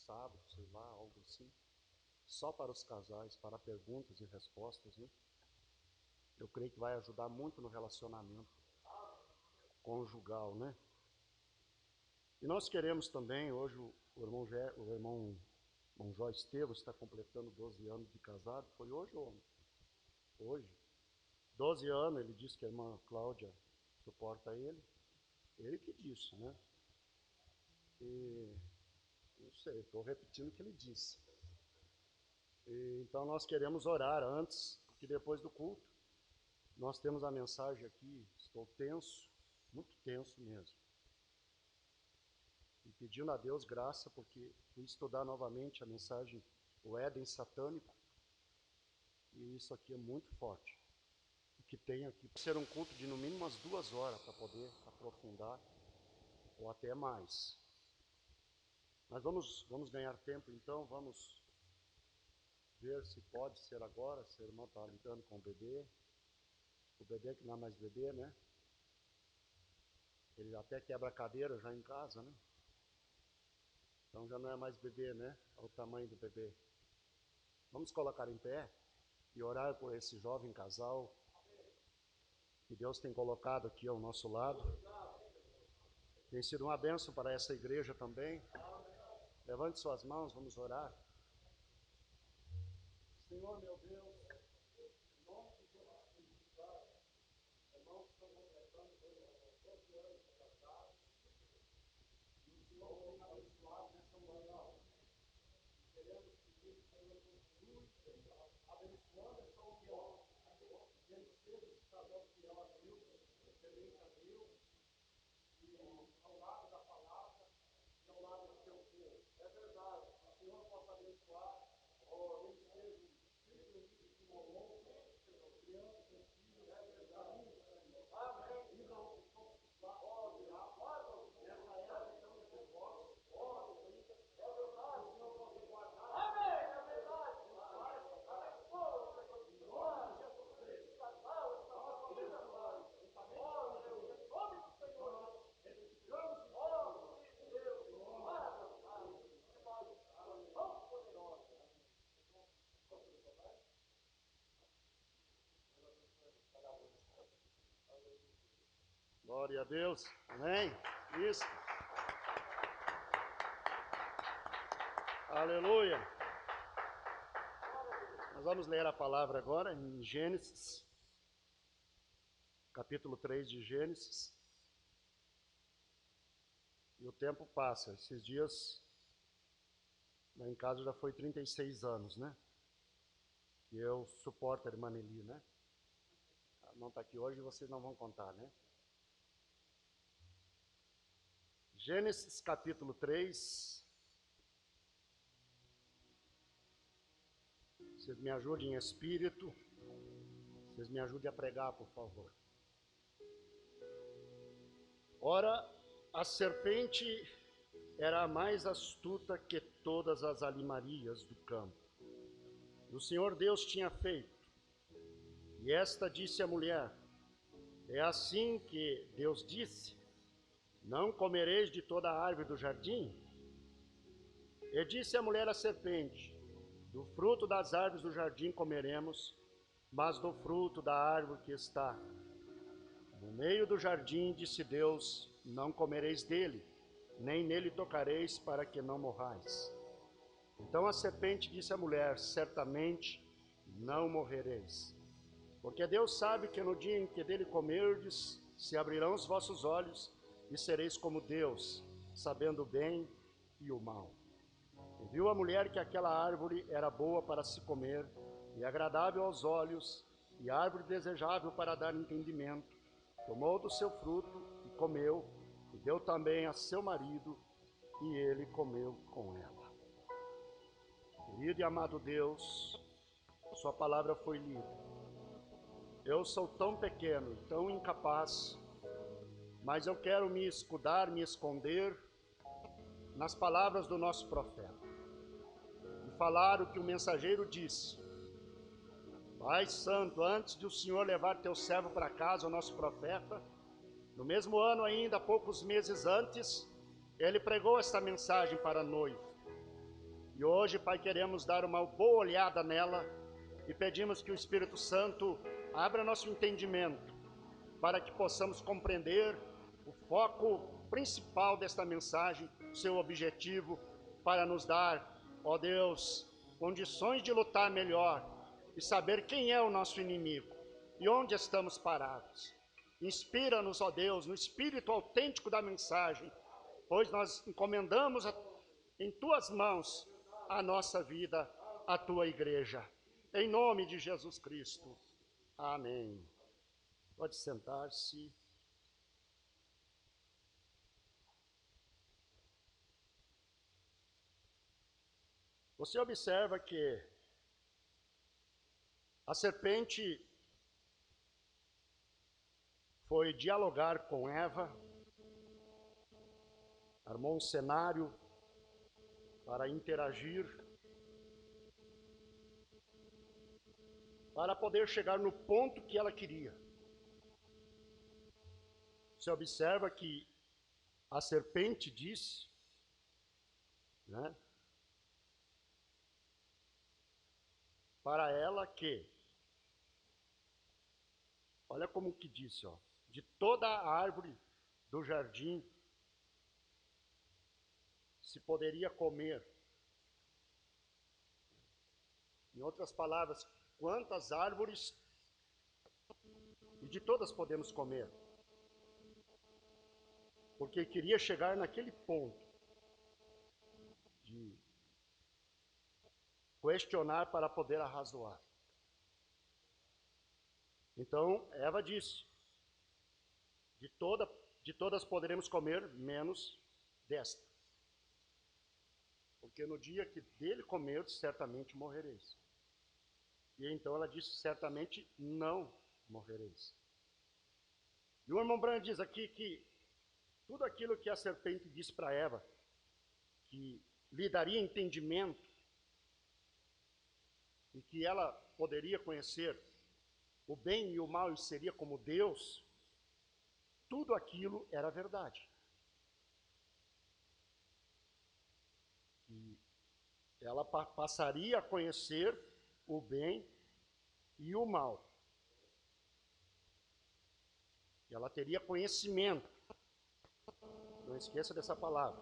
sábado, sei lá, algo assim, só para os casais, para perguntas e respostas, né? Eu creio que vai ajudar muito no relacionamento conjugal, né? E nós queremos também, hoje o irmão João Estevam está completando 12 anos de casado, foi hoje ou ontem? Hoje. 12 anos, ele disse que a irmã Cláudia suporta ele que disse, né? E não sei, estou repetindo o que ele disse. Então nós queremos orar antes, porque depois do culto, nós temos a mensagem aqui, estou tenso, muito tenso mesmo. E pedindo a Deus graça, porque fui estudar novamente a mensagem, o Éden satânico, e isso aqui é muito forte. O que tem aqui, ser um culto de no mínimo umas 2 horas para poder aprofundar, ou até mais. Mas vamos ganhar tempo então, vamos ver se pode ser agora, se a irmã está lidando com o bebê que não é mais bebê, né? Ele até quebra a cadeira já em casa, né? Então já não é mais bebê, né? Olha o tamanho do bebê. Vamos colocar em pé e orar por esse jovem casal que Deus tem colocado aqui ao nosso lado. Tem sido uma bênção para essa igreja também. Levante suas mãos, vamos orar. Senhor, meu Deus, em nome de Jesus, irmãos estão completando 12 anos de casado, e o Senhor tem abençoado nessa manhã. Queremos pedir que o Senhor continue abençoando essa união, que ele seja esse casal fiel a Deus, temente a Deus, e ao lado da palavra e ao lado do seu povo. É verdade, o Senhor possa abençoar, eles sejam unidos um ao outro, criando seus filhos, é verdade. Amém. E não se conquistar, nessa era tão de divórcio, é verdade, o Senhor possa guardar. Amém, é verdade. Glória a Deus. Amém. Isso. Aleluia. Nós vamos ler a palavra agora em Gênesis, capítulo 3 de Gênesis. E o tempo passa. Esses dias, lá em casa já foi 36 anos, né? E eu suporto a irmã Nelly, né? Ela não está aqui hoje e vocês não vão contar, né? Gênesis capítulo 3. Vocês me ajudem em espírito. Vocês me ajudem a pregar, por favor. Ora, a serpente era a mais astuta que todas as alimarias do campo. O Senhor Deus tinha feito. E esta disse à mulher: é assim que Deus disse: não comereis de toda a árvore do jardim? E disse a mulher à serpente: do fruto das árvores do jardim comeremos, mas do fruto da árvore que está no meio do jardim, disse Deus: não comereis dele, nem nele tocareis, para que não morrais. Então a serpente disse à mulher: certamente não morrereis, porque Deus sabe que no dia em que dele comerdes, se abrirão os vossos olhos, e sereis como Deus, sabendo o bem e o mal. E viu a mulher que aquela árvore era boa para se comer, e agradável aos olhos, e árvore desejável para dar entendimento. Tomou do seu fruto e comeu, e deu também a seu marido, e ele comeu com ela. Querido e amado Deus, sua palavra foi lida. Eu sou tão pequeno, tão incapaz, mas eu quero me escudar, me esconder nas palavras do nosso profeta e falar o que o mensageiro disse. Pai Santo, antes de o Senhor levar teu servo para casa, o nosso profeta, no mesmo ano ainda, poucos meses antes, ele pregou esta mensagem para a noiva. E hoje, Pai, queremos dar uma boa olhada nela e pedimos que o Espírito Santo abra nosso entendimento para que possamos compreender o foco principal desta mensagem, o seu objetivo, para nos dar, ó Deus, condições de lutar melhor e saber quem é o nosso inimigo e onde estamos parados. Inspira-nos, ó Deus, no espírito autêntico da mensagem, pois nós encomendamos em Tuas mãos a nossa vida, a Tua igreja. Em nome de Jesus Cristo. Amém. Pode sentar-se. Você observa que a serpente foi dialogar com Eva, armou um cenário para interagir, para poder chegar no ponto que ela queria. Você observa que a serpente disse, né, para ela que, olha como que disse, ó, de toda a árvore do jardim se poderia comer. Em outras palavras, quantas árvores, e de todas podemos comer. Porque queria chegar naquele ponto de questionar para poder arrazoar. Então, Eva disse, de todas poderemos comer, menos desta. Porque no dia que dele comer, certamente morrereis. E então ela disse, certamente não morrereis. E o irmão Branham diz aqui que tudo aquilo que a serpente disse para Eva, que lhe daria entendimento, e que ela poderia conhecer o bem e o mal e seria como Deus, tudo aquilo era verdade. E ela passaria a conhecer o bem e o mal. E ela teria conhecimento. Não esqueça dessa palavra,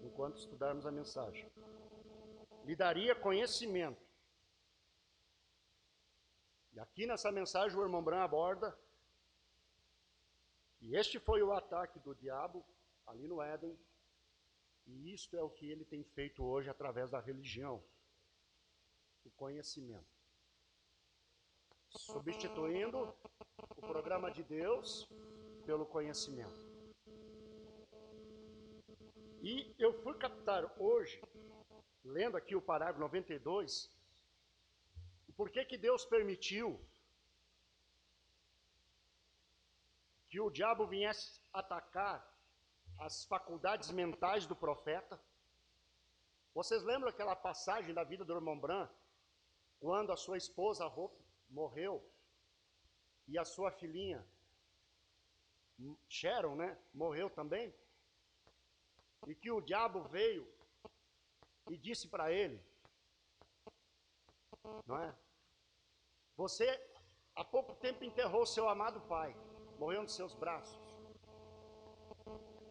enquanto estudarmos a mensagem. Lhe daria conhecimento. E aqui nessa mensagem o irmão Branham aborda que este foi o ataque do diabo ali no Éden, e isto é o que ele tem feito hoje através da religião, o conhecimento. Substituindo o programa de Deus pelo conhecimento. E eu fui captar hoje, lendo aqui o parágrafo 92, por que Deus permitiu que o diabo viesse atacar as faculdades mentais do profeta. Vocês lembram aquela passagem da vida do irmão Branham, quando a sua esposa morreu e a sua filhinha Sharon, né, morreu também? E que o diabo veio e disse para ele, não é? Você há pouco tempo enterrou seu amado pai, morreu nos seus braços.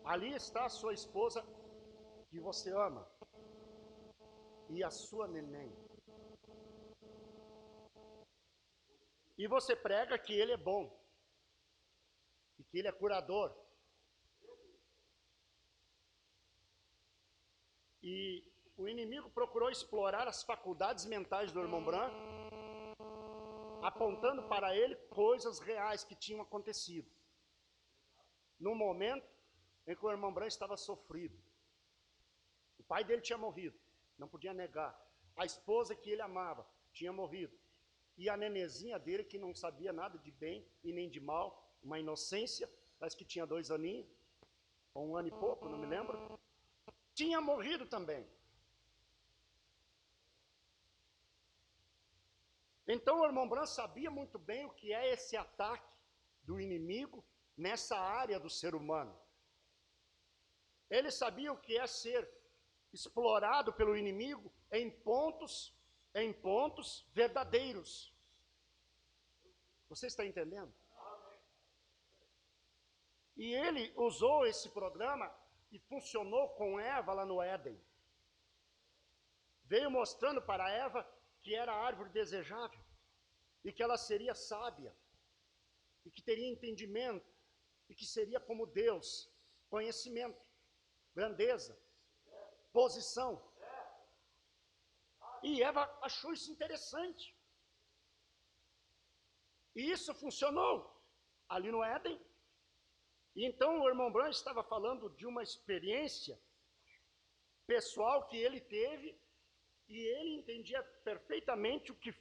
Ali está a sua esposa que você ama e a sua neném. E você prega que ele é bom e que ele é curador. E o inimigo procurou explorar as faculdades mentais do irmão Branham, apontando para ele coisas reais que tinham acontecido. No momento em que o irmão Branham estava sofrido. O pai dele tinha morrido, não podia negar. A esposa que ele amava tinha morrido. E a nenezinha dele, que não sabia nada de bem e nem de mal, uma inocência, parece que tinha 2 aninhos, ou 1 ano e pouco, não me lembro, tinha morrido também. Então o irmão Branham sabia muito bem o que é esse ataque do inimigo nessa área do ser humano. Ele sabia o que é ser explorado pelo inimigo em pontos verdadeiros. Você está entendendo? E ele usou esse programa e funcionou com Eva lá no Éden. Veio mostrando para Eva que era a árvore desejável e que ela seria sábia e que teria entendimento e que seria como Deus, conhecimento, grandeza, posição. E Eva achou isso interessante. E isso funcionou ali no Éden. E então o irmão Branham estava falando de uma experiência pessoal que ele teve, e ele entendia perfeitamente o que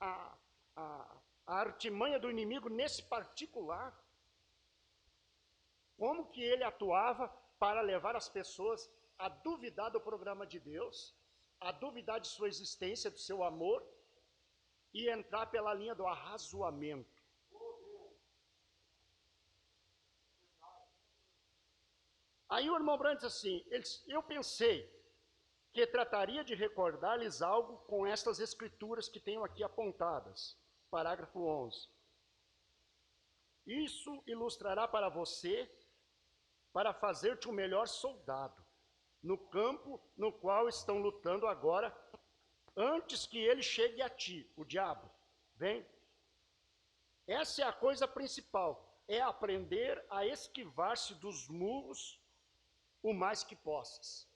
a artimanha do inimigo nesse particular, como que ele atuava para levar as pessoas a duvidar do programa de Deus, a duvidar de sua existência, do seu amor, e entrar pela linha do arrazoamento. Aí o irmão Branham diz assim, eu pensei que trataria de recordar-lhes algo com estas escrituras que tenho aqui apontadas. Parágrafo 11. Isso ilustrará para você, para fazer-te um melhor soldado, no campo no qual estão lutando agora, antes que ele chegue a ti, o diabo. Vem? Essa é a coisa principal, é aprender a esquivar-se dos murros o mais que possas.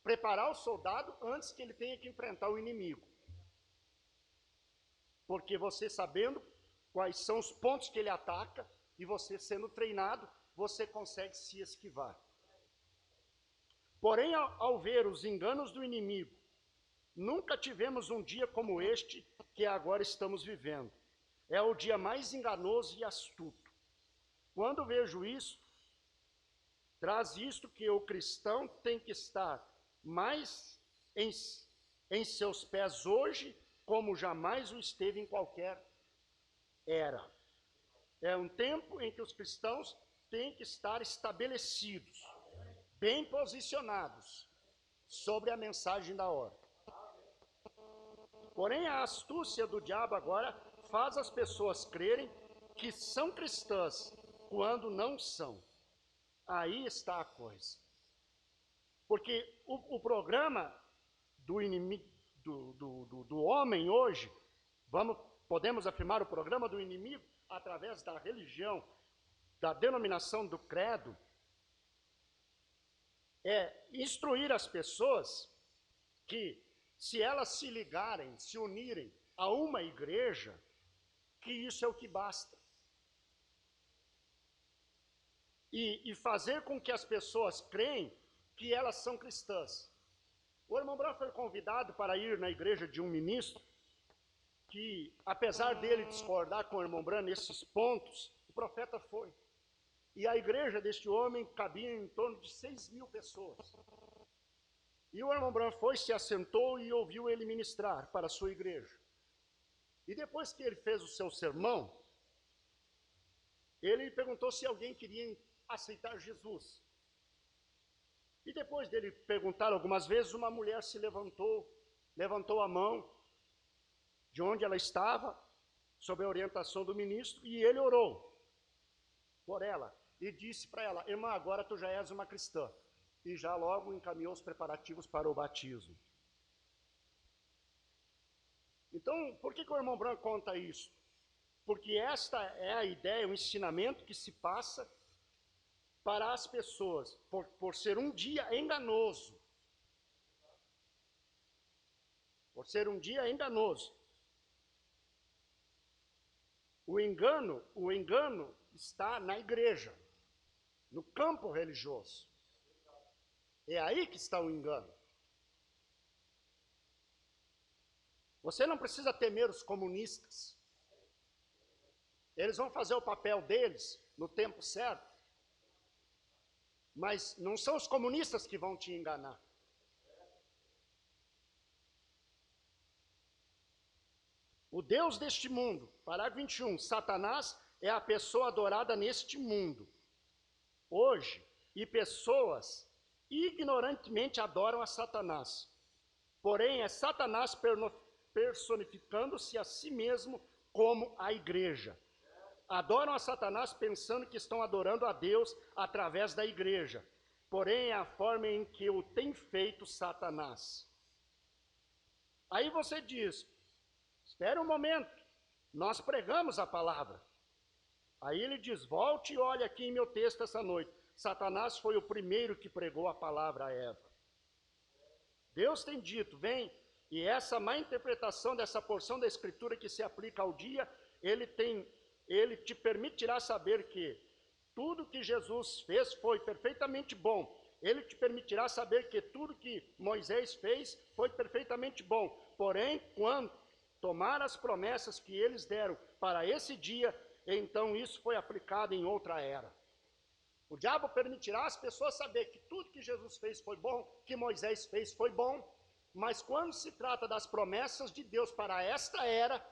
Preparar o soldado antes que ele tenha que enfrentar o inimigo. Porque você sabendo quais são os pontos que ele ataca, e você sendo treinado, você consegue se esquivar. Porém, ao ver os enganos do inimigo, nunca tivemos um dia como este que agora estamos vivendo. É o dia mais enganoso e astuto. Quando vejo isso, traz isto que o cristão tem que estar mais em seus pés hoje, como jamais o esteve em qualquer era. É um tempo em que os cristãos têm que estar estabelecidos, bem posicionados sobre a mensagem da hora. Porém, a astúcia do diabo agora faz as pessoas crerem que são cristãs quando não são. Aí está a coisa. Porque o programa do inimigo, do homem hoje, podemos afirmar o programa do inimigo através da religião, da denominação do credo, é instruir as pessoas que, se elas se ligarem, se unirem a uma igreja, que isso é o que basta. E fazer com que as pessoas creem que elas são cristãs. O irmão Branham foi convidado para ir na igreja de um ministro, que, apesar dele discordar com o irmão Branham nesses pontos, o profeta foi. E a igreja deste homem cabia em torno de 6.000 pessoas. E o irmão Branham foi, se assentou e ouviu ele ministrar para a sua igreja. E depois que ele fez o seu sermão, ele perguntou se alguém queria aceitar Jesus. E depois dele perguntar algumas vezes, uma mulher se levantou a mão de onde ela estava, sob a orientação do ministro, e ele orou por ela e disse para ela: irmã, agora tu já és uma cristã. E já logo encaminhou os preparativos para o batismo. Então, por que o irmão Branham conta isso? Porque esta é a ideia, o ensinamento que se passa para as pessoas, por ser um dia enganoso. Por ser um dia enganoso. O engano está na igreja, no campo religioso. É aí que está o engano. Você não precisa temer os comunistas. Eles vão fazer o papel deles no tempo certo. Mas não são os comunistas que vão te enganar. O Deus deste mundo, parágrafo 21, Satanás é a pessoa adorada neste mundo, hoje, e pessoas ignorantemente adoram a Satanás. Porém, é Satanás personificando-se a si mesmo como a igreja. Adoram a Satanás pensando que estão adorando a Deus através da igreja. Porém, é a forma em que o tem feito Satanás. Aí você diz, espera um momento, nós pregamos a palavra. Aí ele diz, volte e olhe aqui em meu texto essa noite. Satanás foi o primeiro que pregou a palavra a Eva. Deus tem dito, vem, e essa má interpretação dessa porção da Escritura que se aplica ao dia, ele te permitirá saber que tudo que Jesus fez foi perfeitamente bom. Ele te permitirá saber que tudo que Moisés fez foi perfeitamente bom. Porém, quando tomar as promessas que eles deram para esse dia, então isso foi aplicado em outra era. O diabo permitirá às pessoas saber que tudo que Jesus fez foi bom, que Moisés fez foi bom, mas quando se trata das promessas de Deus para esta era,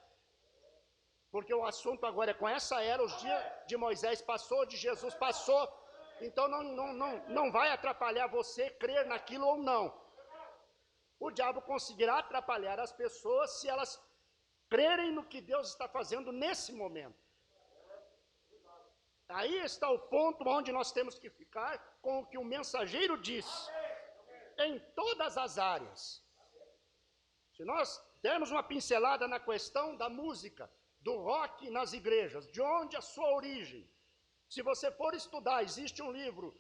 porque o assunto agora é com essa era, os dias de Moisés passou, de Jesus passou, então não vai atrapalhar você crer naquilo ou não. O diabo conseguirá atrapalhar as pessoas se elas crerem no que Deus está fazendo nesse momento. Aí está o ponto onde nós temos que ficar com o que o mensageiro diz, em todas as áreas. Se nós dermos uma pincelada na questão da música, do rock nas igrejas, de onde a sua origem. Se você for estudar, existe um livro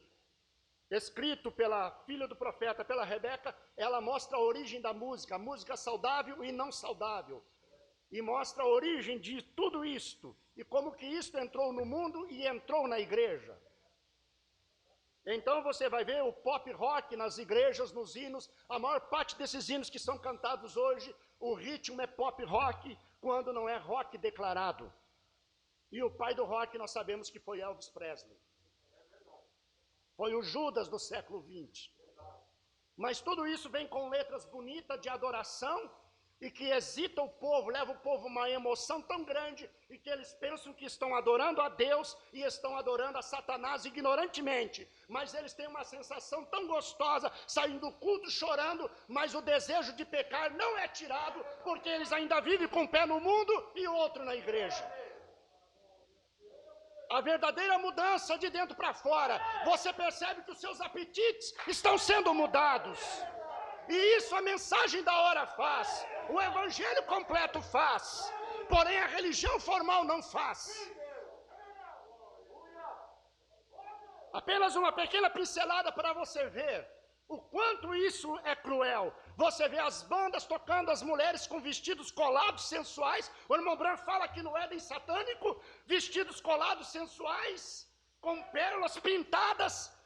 escrito pela filha do profeta, pela Rebeca, ela mostra a origem da música, música saudável e não saudável. E mostra a origem de tudo isto, e como que isto entrou no mundo e entrou na igreja. Então você vai ver o pop rock nas igrejas, nos hinos, a maior parte desses hinos que são cantados hoje, o ritmo é pop rock, quando não é rock declarado. E o pai do rock nós sabemos que foi Elvis Presley. Foi o Judas do século XX. Mas tudo isso vem com letras bonitas de adoração, e que excita o povo, leva o povo a uma emoção tão grande, e que eles pensam que estão adorando a Deus e estão adorando a Satanás ignorantemente, mas eles têm uma sensação tão gostosa, saindo do culto chorando, mas o desejo de pecar não é tirado, porque eles ainda vivem com um pé no mundo e o outro na igreja. A verdadeira mudança de dentro para fora, você percebe que os seus apetites estão sendo mudados. E isso a mensagem da hora faz, o evangelho completo faz, porém a religião formal não faz. Apenas uma pequena pincelada para você ver o quanto isso é cruel. Você vê as bandas tocando, as mulheres com vestidos colados sensuais. O irmão Branco fala que no Éden satânico, vestidos colados sensuais, com pérolas pintadas.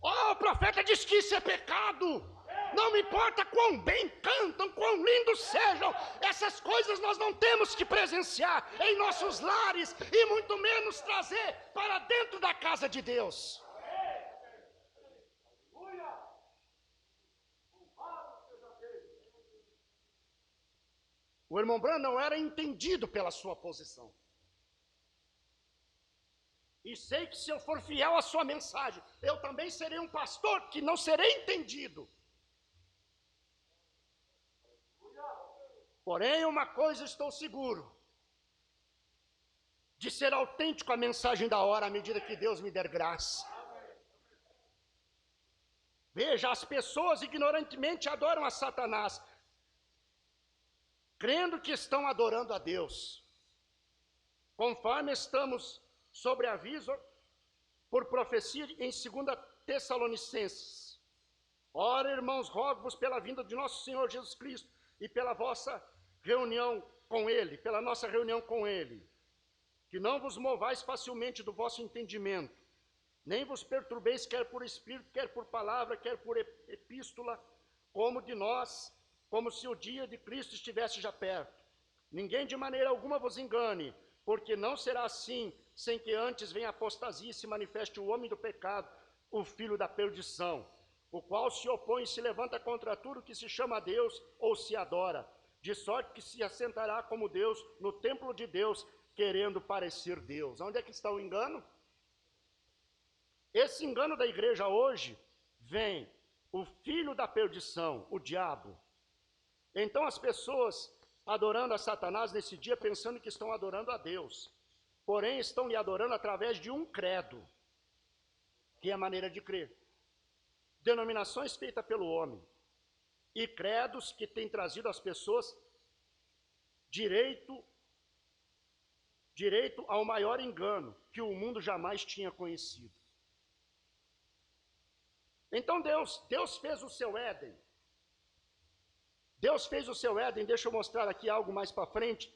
Oh, o profeta diz que isso é pecado. Não me importa quão bem cantam, quão lindos sejam, essas coisas nós não temos que presenciar em nossos lares e muito menos trazer para dentro da casa de Deus. O irmão Branham não era entendido pela sua posição. E sei que se eu for fiel à sua mensagem, eu também serei um pastor que não serei entendido. Porém, uma coisa estou seguro, de ser autêntico à mensagem da hora, à medida que Deus me der graça. Veja, as pessoas ignorantemente adoram a Satanás, crendo que estão adorando a Deus. Conforme estamos sobre aviso por profecia em 2 Tessalonicenses. Ora, irmãos, rogo-vos pela vinda de nosso Senhor Jesus Cristo e pela vossa reunião com Ele, pela nossa reunião com Ele, que não vos movais facilmente do vosso entendimento, nem vos perturbeis quer por espírito, quer por palavra, quer por epístola, como de nós, como se o dia de Cristo estivesse já perto. Ninguém de maneira alguma vos engane, porque não será assim, sem que antes venha a apostasia e se manifeste o homem do pecado, o filho da perdição, o qual se opõe e se levanta contra tudo que se chama Deus ou se adora, de sorte que se assentará como Deus no templo de Deus, querendo parecer Deus. Onde é que está o engano? Esse engano da igreja hoje vem o filho da perdição, o diabo. Então as pessoas adorando a Satanás nesse dia, pensando que estão adorando a Deus, porém estão lhe adorando através de um credo, que é a maneira de crer. Denominações feitas pelo homem e credos que têm trazido às pessoas direito ao maior engano que o mundo jamais tinha conhecido. Então Deus fez o seu Éden. Deus fez o seu Éden, deixa eu mostrar aqui algo mais para frente,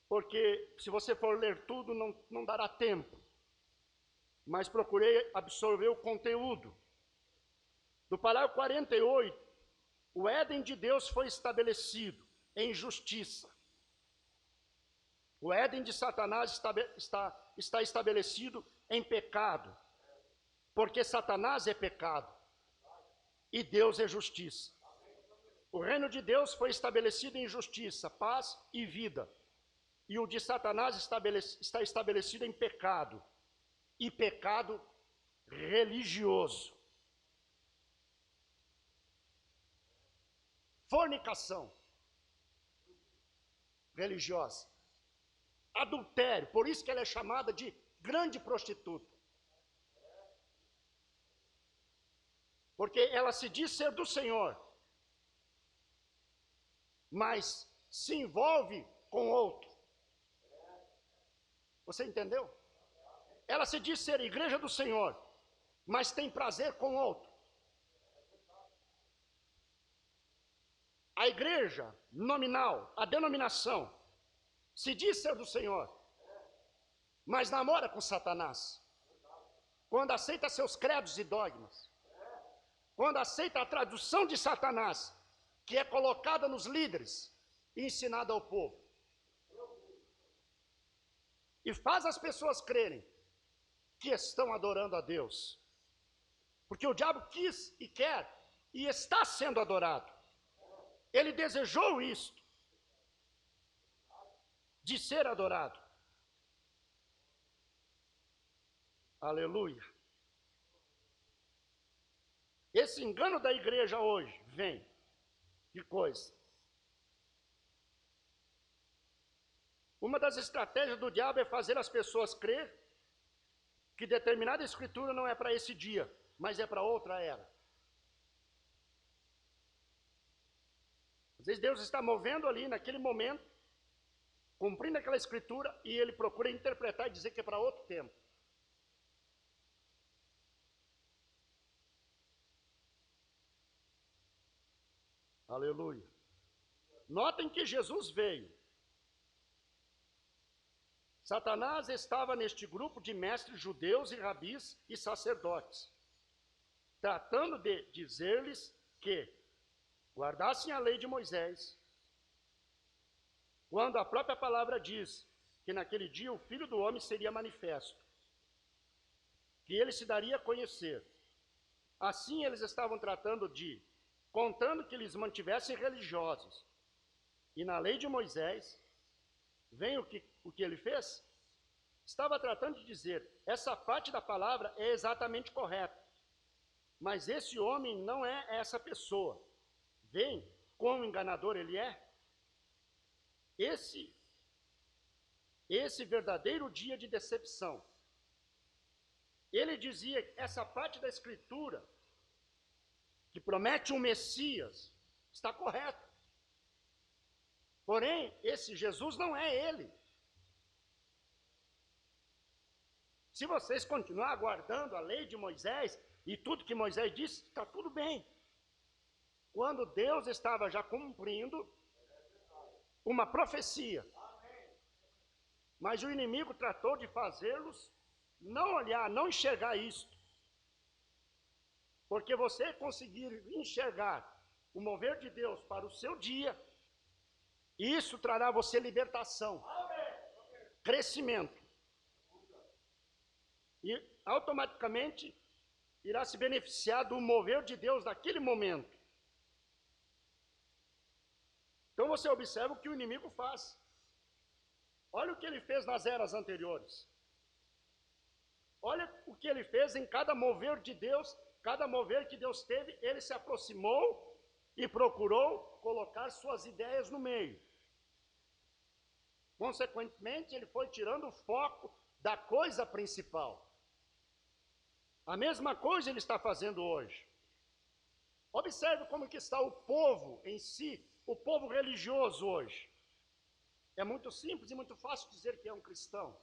porque se você for ler tudo não dará tempo. Mas procurei absorver o conteúdo. Do parágrafo 48, o Éden de Deus foi estabelecido em justiça. O Éden de Satanás está estabelecido em pecado, porque Satanás é pecado e Deus é justiça. O reino de Deus foi estabelecido em justiça, paz e vida, e o de Satanás está estabelecido em pecado, e pecado religioso. Fornicação religiosa. Adultério, por isso que ela é chamada de grande prostituta. Porque ela se diz ser do Senhor, mas se envolve com outro. Você entendeu? Ela se diz ser igreja do Senhor, mas tem prazer com outro. A igreja nominal, a denominação, se diz ser do Senhor, mas namora com Satanás. Quando aceita seus credos e dogmas, quando aceita a tradução de Satanás, que é colocada nos líderes e ensinada ao povo, e faz as pessoas crerem que estão adorando a Deus, porque o diabo quis e quer e está sendo adorado. Ele desejou isto, de ser adorado. Aleluia. Esse engano da igreja hoje vem de coisa. Uma das estratégias do diabo é fazer as pessoas crer que determinada escritura não é para esse dia, mas é para outra era. Às vezes Deus está movendo ali naquele momento, cumprindo aquela escritura, e ele procura interpretar e dizer que é para outro tempo. Aleluia. Notem que Jesus veio. Satanás estava neste grupo de mestres judeus e rabis e sacerdotes, tratando de dizer-lhes que guardassem a lei de Moisés, quando a própria palavra diz que naquele dia o Filho do Homem seria manifesto, que ele se daria a conhecer. Assim eles estavam contando que lhes mantivessem religiosos. E na lei de Moisés, vem o que ele fez? Estava tratando de dizer, essa parte da palavra é exatamente correta, mas esse homem não é essa pessoa. Vem quão enganador ele é. Esse verdadeiro dia de decepção. Ele dizia que essa parte da escritura, que promete um Messias, está correta. Porém, esse Jesus não é ele. Se vocês continuarem aguardando a lei de Moisés e tudo que Moisés disse, está tudo bem. Quando Deus estava já cumprindo uma profecia, mas o inimigo tratou de fazê-los não olhar, não enxergar isto. Porque você conseguir enxergar o mover de Deus para o seu dia, isso trará a você libertação, crescimento. E automaticamente irá se beneficiar do mover de Deus naquele momento. Então você observa o que o inimigo faz. Olha o que ele fez nas eras anteriores. Olha o que ele fez em cada mover de Deus Cada mover que Deus teve, ele se aproximou e procurou colocar suas ideias no meio. Consequentemente, ele foi tirando o foco da coisa principal. A mesma coisa ele está fazendo hoje. Observe como que está o povo em si, o povo religioso hoje. É muito simples e muito fácil dizer que é um cristão.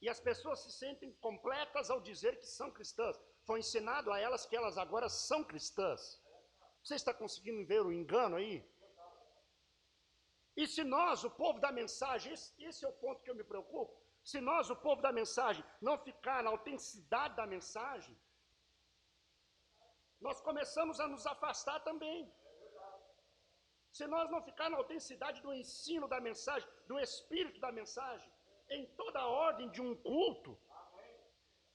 E as pessoas se sentem completas ao dizer que são cristãs. Foi ensinado a elas que elas agora são cristãs. Você está conseguindo ver o engano aí? E se nós, o povo da mensagem, esse é o ponto que eu me preocupo, se nós, o povo da mensagem, não ficar na autenticidade da mensagem, nós começamos a nos afastar também. Se nós não ficar na autenticidade do ensino da mensagem, do espírito da mensagem, em toda a ordem de um culto,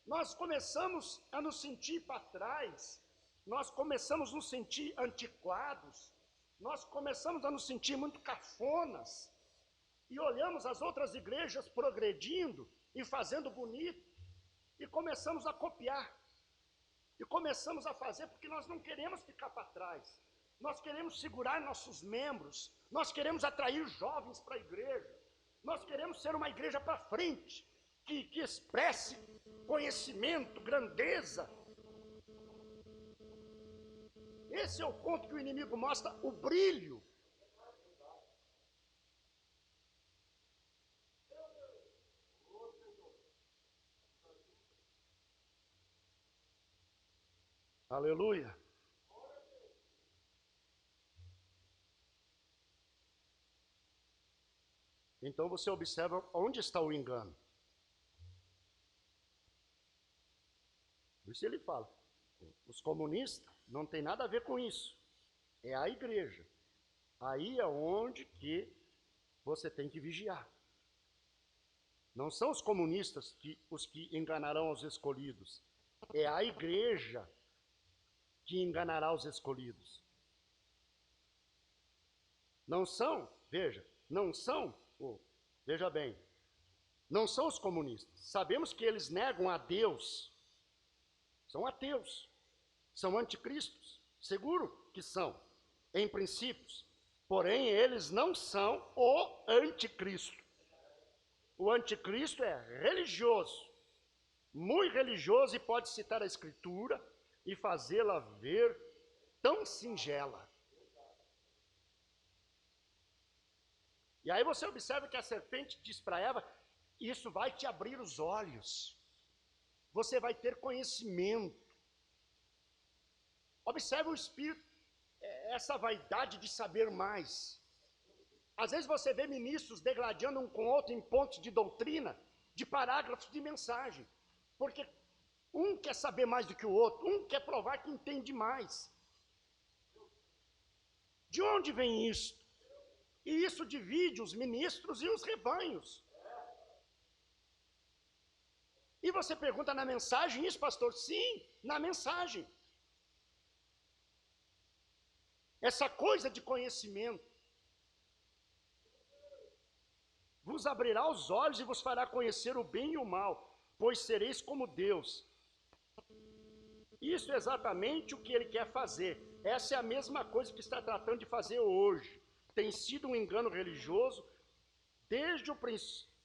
nós começamos a nos sentir para trás, nós começamos a nos sentir antiquados, nós começamos a nos sentir muito cafonas, e olhamos as outras igrejas progredindo e fazendo bonito, e começamos a copiar, e começamos a fazer porque nós não queremos ficar para trás, nós queremos segurar nossos membros, nós queremos atrair jovens para a igreja, nós queremos ser uma igreja para frente, que expresse conhecimento, grandeza. Esse é o ponto que o inimigo mostra, o brilho. Aleluia. Então você observa onde está o engano. Por isso ele fala, os comunistas não tem nada a ver com isso. É a igreja. Aí é onde que você tem que vigiar. Não são os comunistas os que enganarão os escolhidos. É a igreja que enganará os escolhidos. Não são, veja, veja bem, não são os comunistas. Sabemos que eles negam a Deus. São ateus. São anticristos. Seguro que são, em princípios. Porém, eles não são o anticristo. O anticristo é religioso, muito religioso, e pode citar a Escritura e fazê-la ver tão singela. E aí você observa que a serpente diz para Eva, isso vai te abrir os olhos, você vai ter conhecimento. Observe o espírito, essa vaidade de saber mais. Às vezes você vê ministros degladiando um com o outro em pontos de doutrina, de parágrafos de mensagem, porque um quer saber mais do que o outro, um quer provar que entende mais. De onde vem isso? E isso divide os ministros e os rebanhos. E você pergunta na mensagem isso, pastor? Sim, na mensagem. Essa coisa de conhecimento vos abrirá os olhos e vos fará conhecer o bem e o mal, pois sereis como Deus. Isso é exatamente o que ele quer fazer. Essa é a mesma coisa que está tratando de fazer hoje. Tem sido um engano religioso desde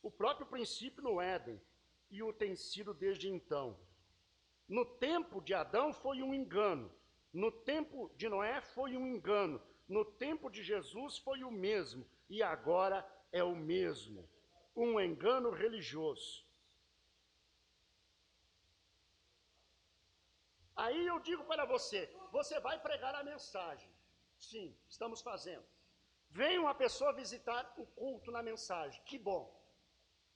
o próprio princípio no Éden, e o tem sido desde então. No tempo de Adão foi um engano, no tempo de Noé foi um engano, no tempo de Jesus foi o mesmo, e agora é o mesmo, um engano religioso. Aí eu digo para você, você vai pregar a mensagem. Sim, estamos fazendo. Vem uma pessoa visitar o culto na mensagem, que bom.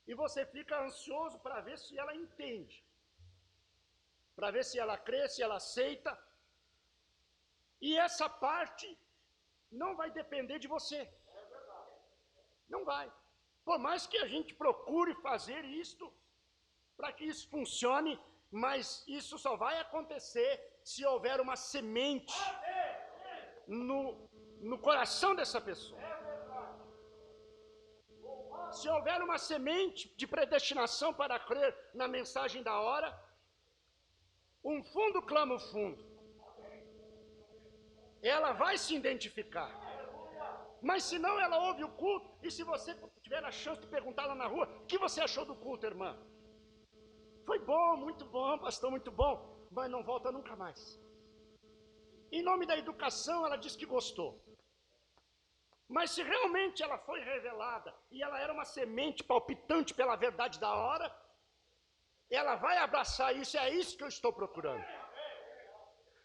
E você fica ansioso para ver se ela entende, para ver se ela crê, se ela aceita. E essa parte não vai depender de você. Não vai. Por mais que a gente procure fazer isto, para que isso funcione, mas isso só vai acontecer se houver uma semente no coração dessa pessoa. Se houver uma semente de predestinação para crer na mensagem da hora, Um fundo clama o fundo. Ela vai se identificar. Mas se não, ela ouve o culto. E se você tiver a chance de perguntar lá na rua, o que você achou do culto, irmã? Foi bom, muito bom, pastor, muito bom. Mas não volta nunca mais. Em nome da educação, ela diz que gostou. Mas se realmente ela foi revelada e ela era uma semente palpitante pela verdade da hora, ela vai abraçar isso, é isso que eu estou procurando.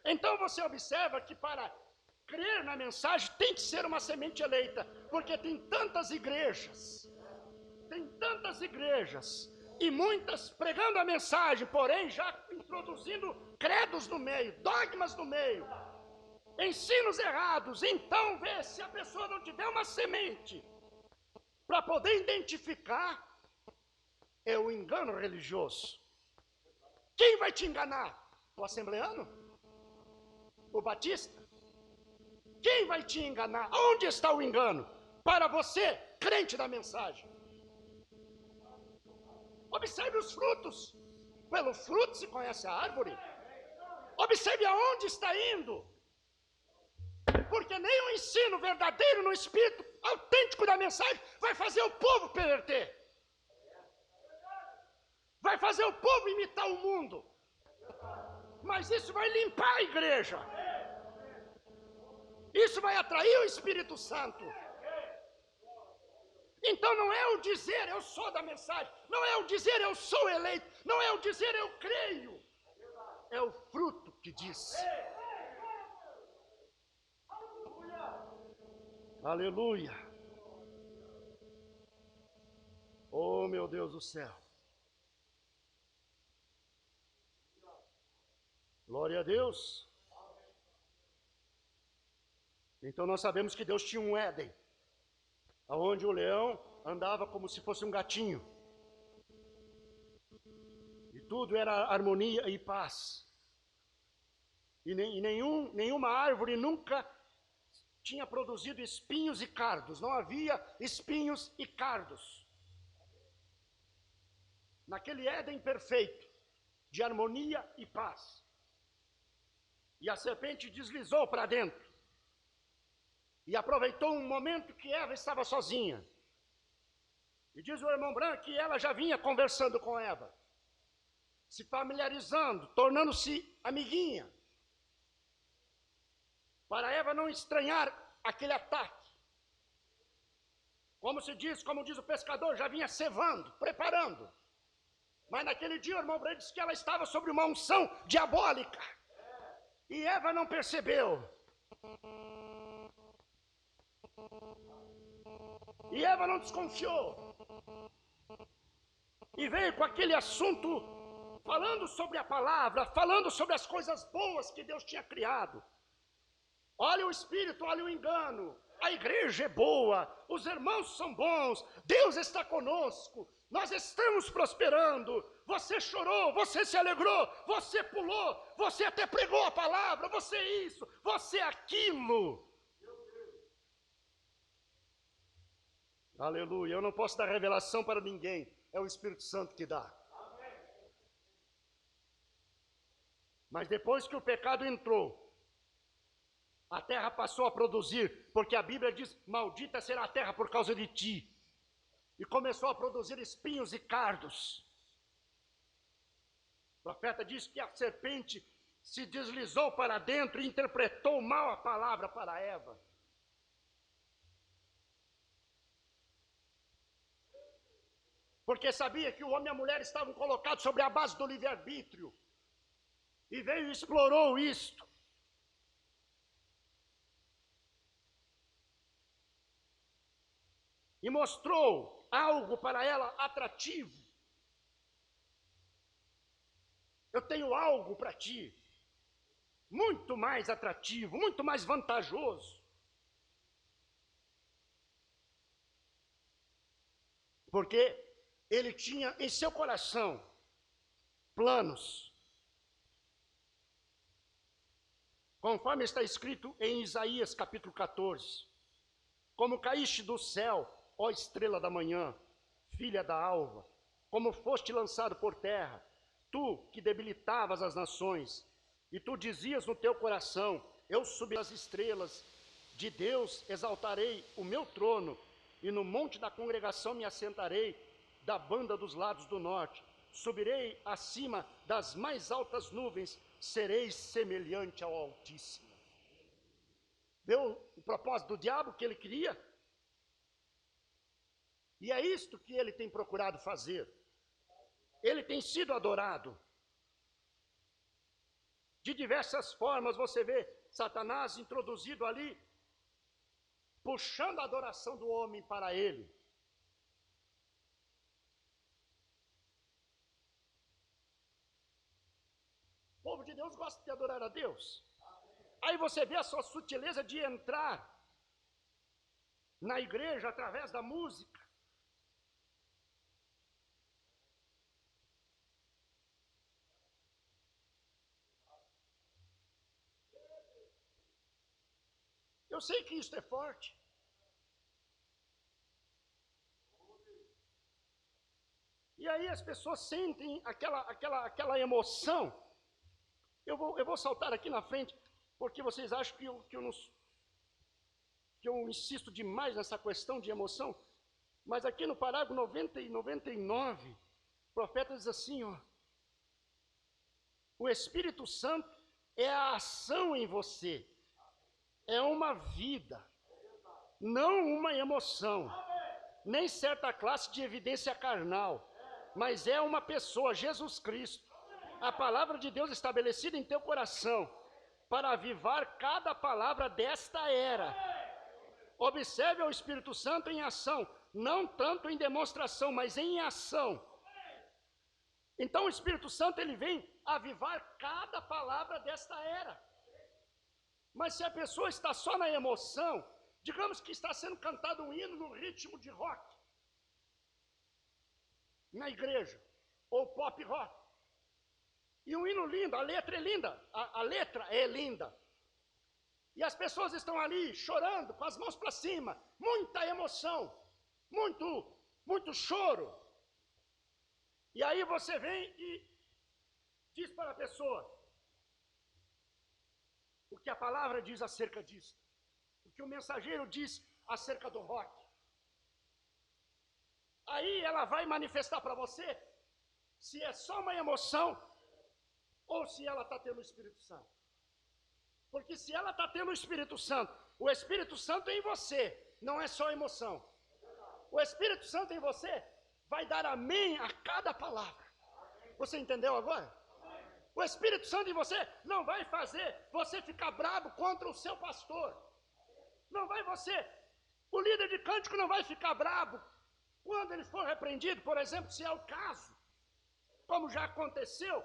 Então você observa que para crer na mensagem tem que ser uma semente eleita, porque tem tantas igrejas, e muitas pregando a mensagem, porém já introduzindo credos no meio, dogmas no meio, ensinos errados. Então vê, se a pessoa não tiver uma semente para poder identificar, é o engano religioso. Quem vai te enganar? O assembleano? O batista? Quem vai te enganar? Onde está o engano? Para você, crente da mensagem. Observe os frutos. Pelo fruto se conhece a árvore. Observe aonde está indo. Porque nem o ensino verdadeiro no espírito autêntico da mensagem vai fazer o povo perverter. Vai fazer o povo imitar o mundo. Mas isso vai limpar a igreja. Isso vai atrair o Espírito Santo. Então não é o dizer eu sou da mensagem, não é o dizer eu sou eleito, não é o dizer eu creio. É o fruto que diz. Aleluia. Oh, meu Deus do céu. Glória a Deus. Então nós sabemos que Deus tinha um Éden, onde o leão andava como se fosse um gatinho. E tudo era harmonia e paz. E nenhuma árvore nunca tinha produzido espinhos e cardos. Não havia espinhos e cardos. Naquele Éden perfeito, de harmonia e paz. E a serpente deslizou para dentro. E aproveitou um momento que Eva estava sozinha. E diz o irmão Branco que ela já vinha conversando com Eva. Se familiarizando, tornando-se amiguinha. Para Eva não estranhar aquele ataque. Como diz o pescador, já vinha cevando, preparando. Mas naquele dia o irmão Branco disse que ela estava sob uma unção diabólica. E Eva não percebeu. E Eva não desconfiou. E veio com aquele assunto, falando sobre a palavra, falando sobre as coisas boas que Deus tinha criado. Olha o espírito, olha o engano. A igreja é boa, os irmãos são bons, Deus está conosco, nós estamos prosperando. Você chorou, você se alegrou, você pulou, você até pregou a palavra, você isso, você aquilo. Aleluia, eu não posso dar revelação para ninguém, é o Espírito Santo que dá. Mas depois que o pecado entrou, a terra passou a produzir, porque a Bíblia diz, maldita será a terra por causa de ti. E começou a produzir espinhos e cardos. O profeta diz que a serpente se deslizou para dentro e interpretou mal a palavra para Eva. Porque sabia que o homem e a mulher estavam colocados sobre a base do livre-arbítrio. E veio e explorou isto. E mostrou algo para ela atrativo. Eu tenho algo para ti, muito mais atrativo, muito mais vantajoso. Porque ele tinha em seu coração planos. Conforme está escrito em Isaías capítulo 14. Como caíste do céu, ó estrela da manhã, filha da alva, como foste lançado por terra, Tu que debilitavas as nações, e tu dizias no teu coração: eu subirei às estrelas, de Deus exaltarei o meu trono, e no monte da congregação me assentarei, da banda dos lados do norte. Subirei acima das mais altas nuvens, serei semelhante ao Altíssimo. Viu o propósito do diabo que ele queria? E é isto que ele tem procurado fazer. Ele tem sido adorado. De diversas formas você vê Satanás introduzido ali, puxando a adoração do homem para ele. O povo de Deus gosta de adorar a Deus. Aí você vê a sua sutileza de entrar na igreja através da música. Eu sei que isso é forte. E aí as pessoas sentem aquela emoção. Eu vou saltar aqui na frente, porque vocês acham que eu insisto demais nessa questão de emoção. Mas aqui no parágrafo 90 e 99, o profeta diz assim, ó: o Espírito Santo é a ação em você, é uma vida, não uma emoção, nem certa classe de evidência carnal, mas é uma pessoa, Jesus Cristo, a palavra de Deus estabelecida em teu coração, para avivar cada palavra desta era. Observe ao Espírito Santo em ação, não tanto em demonstração, mas em ação. Então o Espírito Santo ele vem avivar cada palavra desta era. Mas se a pessoa está só na emoção, digamos que está sendo cantado um hino no ritmo de rock, na igreja, ou pop rock, e um hino lindo, a letra é linda, a letra é linda, e as pessoas estão ali chorando, com as mãos para cima, muita emoção, muito choro, e aí você vem e diz para a pessoa o que a palavra diz acerca disso, o que o mensageiro diz acerca do rock. Aí ela vai manifestar para você se é só uma emoção ou se ela está tendo o Espírito Santo. Porque se ela está tendo o Espírito Santo é em você, não é só emoção. O Espírito Santo em você vai dar amém a cada palavra. Você entendeu agora? O Espírito Santo em você não vai fazer você ficar bravo contra o seu pastor. Não vai o líder de cântico não vai ficar bravo quando ele for repreendido, por exemplo, se é o caso, como já aconteceu.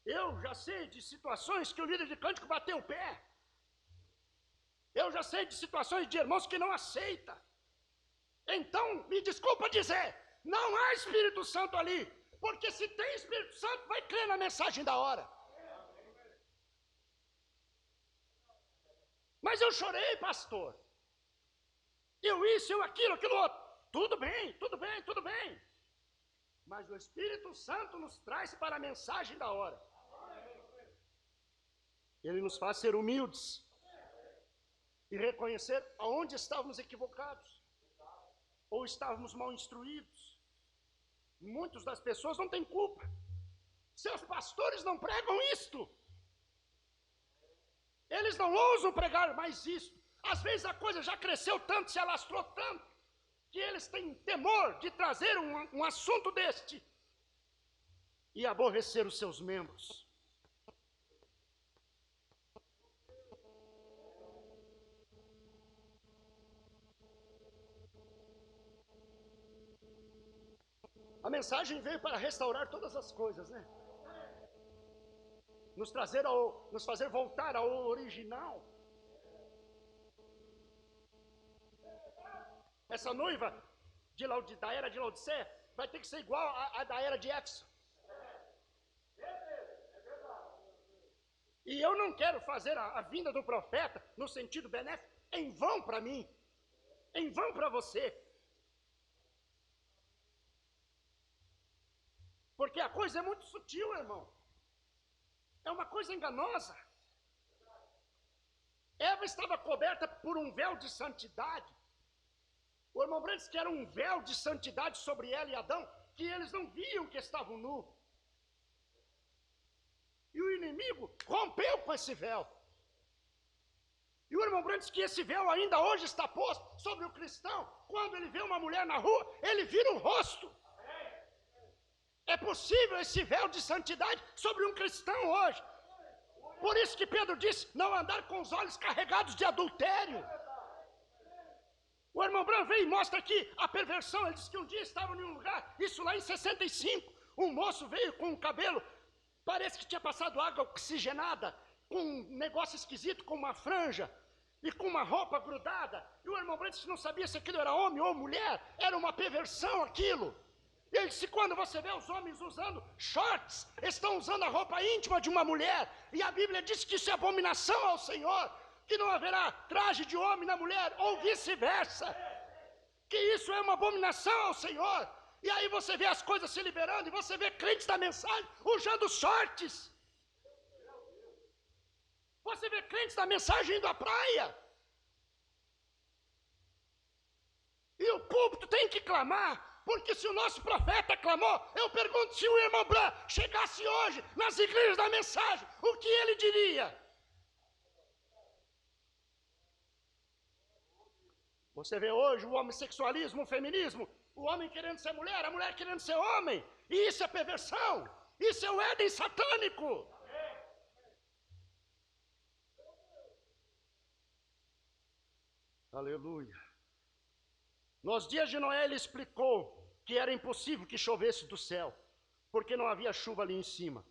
Eu já sei de situações que o líder de cântico bateu o pé. Eu já sei de situações de irmãos que não aceitam. Então, me desculpa dizer, não há Espírito Santo ali. Porque se tem Espírito Santo, vai crer na mensagem da hora. Mas eu chorei, pastor. Eu isso, eu aquilo, aquilo outro. Tudo bem. Mas o Espírito Santo nos traz para a mensagem da hora. Ele nos faz ser humildes e reconhecer aonde estávamos equivocados ou estávamos mal instruídos. Muitas das pessoas não têm culpa. Seus pastores não pregam isto. Eles não ousam pregar mais isso. Às vezes a coisa já cresceu tanto, se alastrou tanto, que eles têm temor de trazer um assunto deste e aborrecer os seus membros. A mensagem veio para restaurar todas as coisas, né? Nos fazer voltar ao original. Essa noiva da era de Laodiceia vai ter que ser igual à da era de Éfeso. E eu não quero fazer a vinda do profeta no sentido benéfico em vão para mim, em vão para você. Porque a coisa muito sutil, irmão. É uma coisa enganosa. Eva estava coberta por um véu de santidade. O irmão Branham disse que era um véu de santidade sobre ela e Adão, que eles não viam que estavam nus. E o inimigo rompeu com esse véu. E o irmão Branham disse que esse véu ainda hoje está posto sobre o cristão. Quando ele vê uma mulher na rua, ele vira o rosto. É possível esse véu de santidade sobre um cristão hoje. Por isso que Pedro disse, não andar com os olhos carregados de adultério. O irmão Branham vem e mostra aqui a perversão. Ele disse que um dia estava em um lugar, isso lá em 65, um moço veio com um cabelo, parece que tinha passado água oxigenada, com um negócio esquisito, com uma franja, e com uma roupa grudada. E o irmão Branham disse que não sabia se aquilo era homem ou mulher, era uma perversão aquilo. E ele disse, quando você vê os homens usando shorts, estão usando a roupa íntima de uma mulher, e a Bíblia diz que isso é abominação ao Senhor, que não haverá traje de homem na mulher, ou vice-versa, que isso é uma abominação ao Senhor. E aí você vê as coisas se liberando, e você vê crentes da mensagem usando shorts. Você vê crentes da mensagem indo à praia. E o púlpito tem que clamar. Porque se o nosso profeta clamou, eu pergunto se o irmão Branham chegasse hoje nas igrejas da mensagem, o que ele diria? Você vê hoje o homossexualismo, o feminismo, o homem querendo ser mulher, a mulher querendo ser homem, e isso é perversão, isso é o Éden satânico. Aleluia. Nos dias de Noé ele explicou que era impossível que chovesse do céu, porque não havia chuva ali em cima.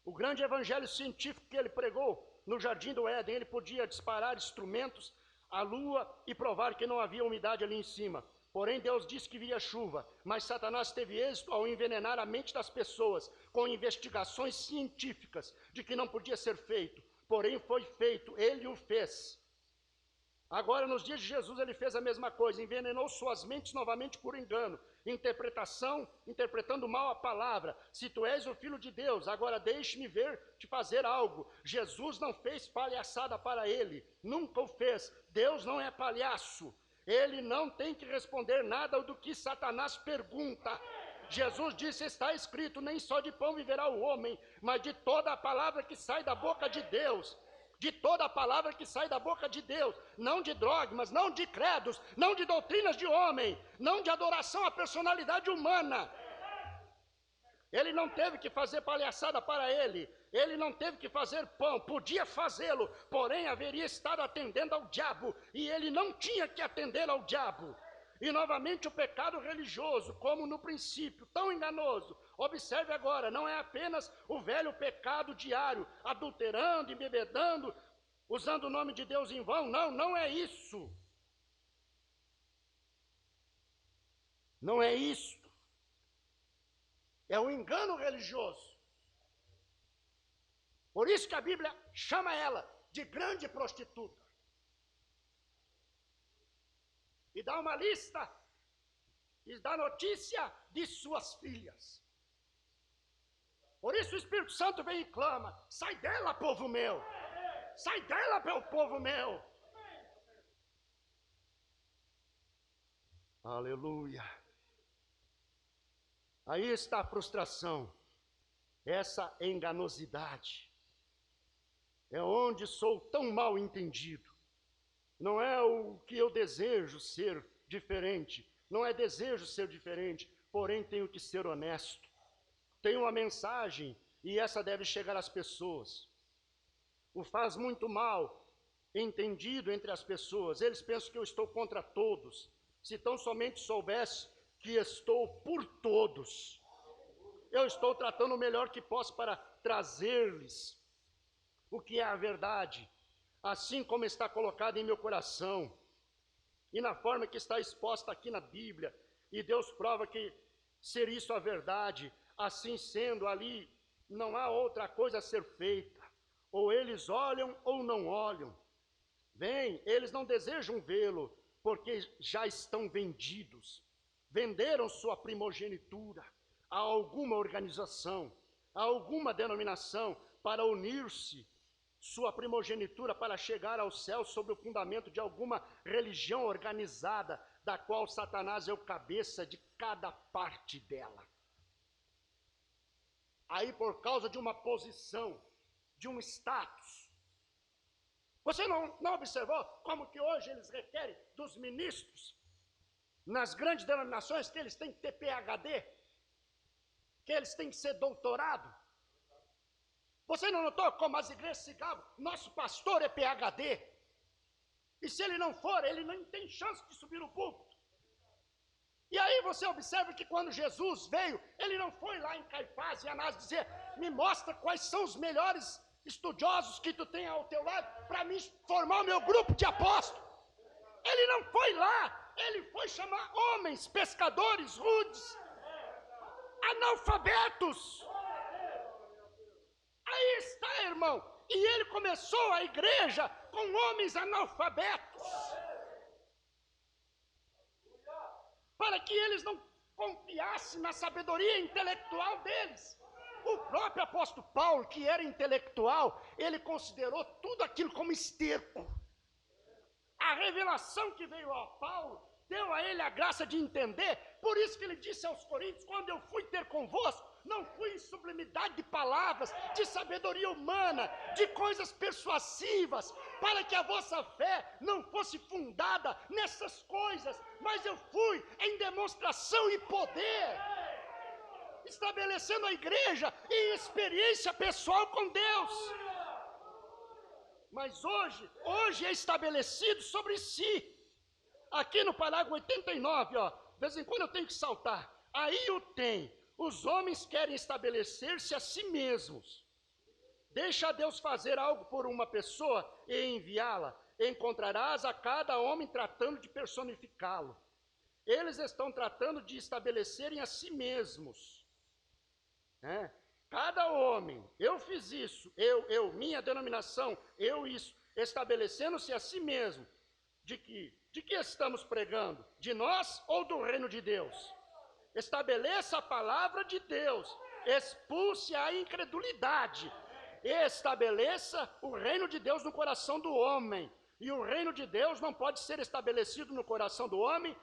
O grande evangelho científico que ele pregou no jardim do Éden, ele podia disparar instrumentos à lua e provar que não havia umidade ali em cima. Porém Deus disse que viria chuva, mas Satanás teve êxito ao envenenar a mente das pessoas com investigações científicas de que não podia ser feito. Porém foi feito, ele o fez. Agora, nos dias de Jesus, ele fez a mesma coisa, envenenou suas mentes novamente por engano, interpretando mal a palavra. Se tu és o Filho de Deus, agora deixe-me ver te fazer algo. Jesus não fez palhaçada para ele, nunca o fez. Deus não é palhaço, ele não tem que responder nada do que Satanás pergunta. Jesus disse, está escrito, nem só de pão viverá o homem, mas de toda a palavra que sai da boca de Deus. De toda a palavra que sai da boca de Deus, não de dogmas, não de credos, não de doutrinas de homem, não de adoração à personalidade humana. Ele não teve que fazer palhaçada para ele não teve que fazer pão, podia fazê-lo, porém haveria estado atendendo ao diabo, e ele não tinha que atender ao diabo. E novamente o pecado religioso, como no princípio, tão enganoso. Observe agora, não é apenas o velho pecado diário, adulterando, embebedando, usando o nome de Deus em vão. Não, não é isso. Não é isso. É o engano religioso. Por isso que a Bíblia chama ela de grande prostituta. E dá uma lista, e dá notícia de suas filhas. Por isso o Espírito Santo vem e clama, sai dela, povo meu, sai dela, meu povo meu. Aleluia. Aí está a frustração, essa enganosidade, é onde sou tão mal entendido. Não é o que eu desejo ser diferente, não é desejo ser diferente, porém tenho que ser honesto. Tenho uma mensagem e essa deve chegar às pessoas. O faz muito mal entendido entre as pessoas, eles pensam que eu estou contra todos. Se tão somente soubesse que estou por todos, eu estou tratando o melhor que posso para trazer-lhes o que é a verdade, assim como está colocado em meu coração, e na forma que está exposta aqui na Bíblia, e Deus prova que ser isso a verdade, assim sendo ali, não há outra coisa a ser feita, ou eles olham ou não olham, vêm, eles não desejam vê-lo, porque já estão vendidos, venderam sua primogenitura, a alguma organização, a alguma denominação, para unir-se sua primogenitura para chegar ao céu sob o fundamento de alguma religião organizada, da qual Satanás é o cabeça de cada parte dela. Aí, por causa de uma posição, de um status, você não observou como que hoje eles requerem dos ministros, nas grandes denominações, que eles têm que ter PhD, que eles têm que ser doutorado? Você não notou como as igrejas se gavam? Nosso pastor é PhD. E se ele não for, ele não tem chance de subir no púlpito. E aí você observa que quando Jesus veio, ele não foi lá em Caifás e Anás dizer: me mostra quais são os melhores estudiosos que tu tem ao teu lado para me formar o meu grupo de apóstolos. Ele não foi lá, ele foi chamar homens, pescadores rudes, analfabetos. Aí está, irmão. E ele começou a igreja com homens analfabetos, para que eles não confiassem na sabedoria intelectual deles. O próprio apóstolo Paulo, que era intelectual, ele considerou tudo aquilo como esterco. A revelação que veio a Paulo deu a ele a graça de entender. Por isso que ele disse aos Coríntios: quando eu fui ter convosco, não fui em sublimidade de palavras, de sabedoria humana, de coisas persuasivas, para que a vossa fé não fosse fundada nessas coisas, mas eu fui em demonstração e poder, estabelecendo a igreja em experiência pessoal com Deus. Mas hoje é estabelecido sobre si. Aqui no parágrafo 89, ó, de vez em quando eu tenho que saltar. Aí o tem. Os homens querem estabelecer-se a si mesmos. Deixa Deus fazer algo por uma pessoa e enviá-la. Encontrarás a cada homem tratando de personificá-lo. Eles estão tratando de estabelecerem a si mesmos. Né? Cada homem, eu fiz isso, minha denominação, eu isso, estabelecendo-se a si mesmo. De que estamos pregando? De nós ou do reino de Deus? Estabeleça a palavra de Deus, expulse a incredulidade, estabeleça o reino de Deus no coração do homem. E o reino de Deus não pode ser estabelecido no coração do homem,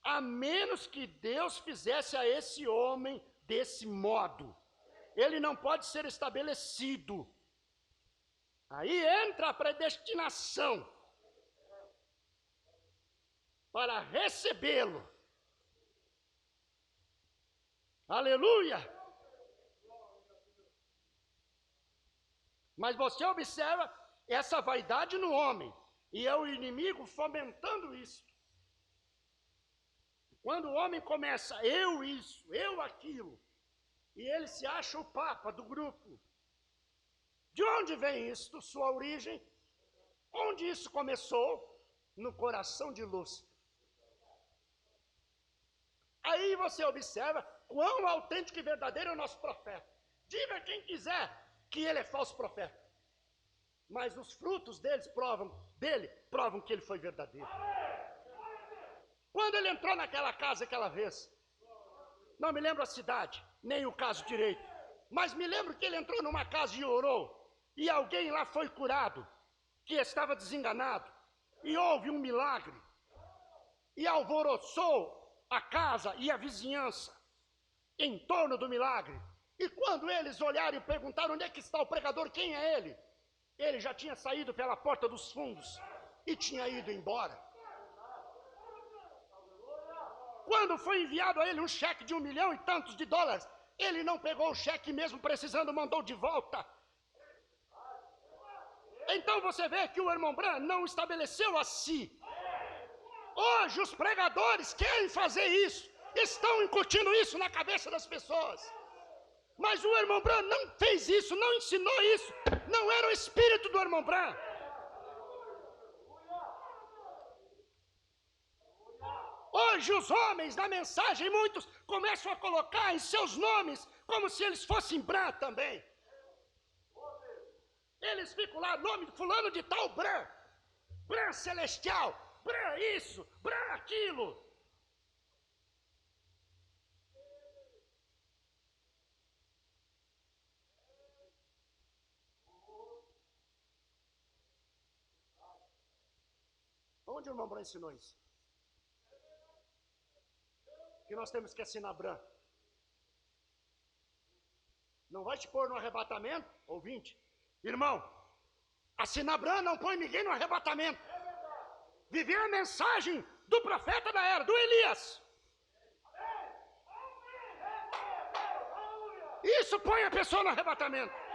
a menos que Deus fizesse a esse homem desse modo. Ele não pode ser estabelecido. Aí entra a predestinação para recebê-lo. Aleluia! Mas você observa essa vaidade no homem, e é o inimigo fomentando isso. Quando o homem começa, eu isso, eu aquilo, e ele se acha o papa do grupo. De onde vem isso, sua origem? Onde isso começou? No coração de Lúcifer. Aí você observa quão autêntico e verdadeiro é o nosso profeta. Diga quem quiser que ele é falso profeta, mas os frutos provam que ele foi verdadeiro. Quando ele entrou naquela casa aquela vez, não me lembro a cidade, nem o caso direito, mas me lembro que ele entrou numa casa e orou, e alguém lá foi curado, que estava desenganado, e houve um milagre, e alvoroçou a casa e a vizinhança em torno do milagre. E quando eles olharam e perguntaram: onde é que está o pregador, quem é ele? Ele já tinha saído pela porta dos fundos e tinha ido embora. Quando foi enviado a ele um cheque de 1 milhão e tantos de dólares, ele não pegou o cheque, mesmo precisando, mandou de volta. Então você vê que o irmão Branham não estabeleceu a si. Hoje os pregadores querem fazer isso, estão incutindo isso na cabeça das pessoas. Mas o irmão Branham não fez isso, não ensinou isso, não era o espírito do irmão Branham. Hoje os homens da mensagem, muitos começam a colocar em seus nomes como se eles fossem Branham também. Eles ficam lá, nome de fulano de tal, Branham, Branham celestial, Branham isso, Branham aquilo. Onde o irmão Bran ensinou isso? Que nós temos que assinar Bran. Não vai te pôr no arrebatamento, ouvinte. Irmão, assinar Bran não põe ninguém no arrebatamento. Viver a mensagem do profeta da era, do Elias. Isso põe a pessoa no arrebatamento.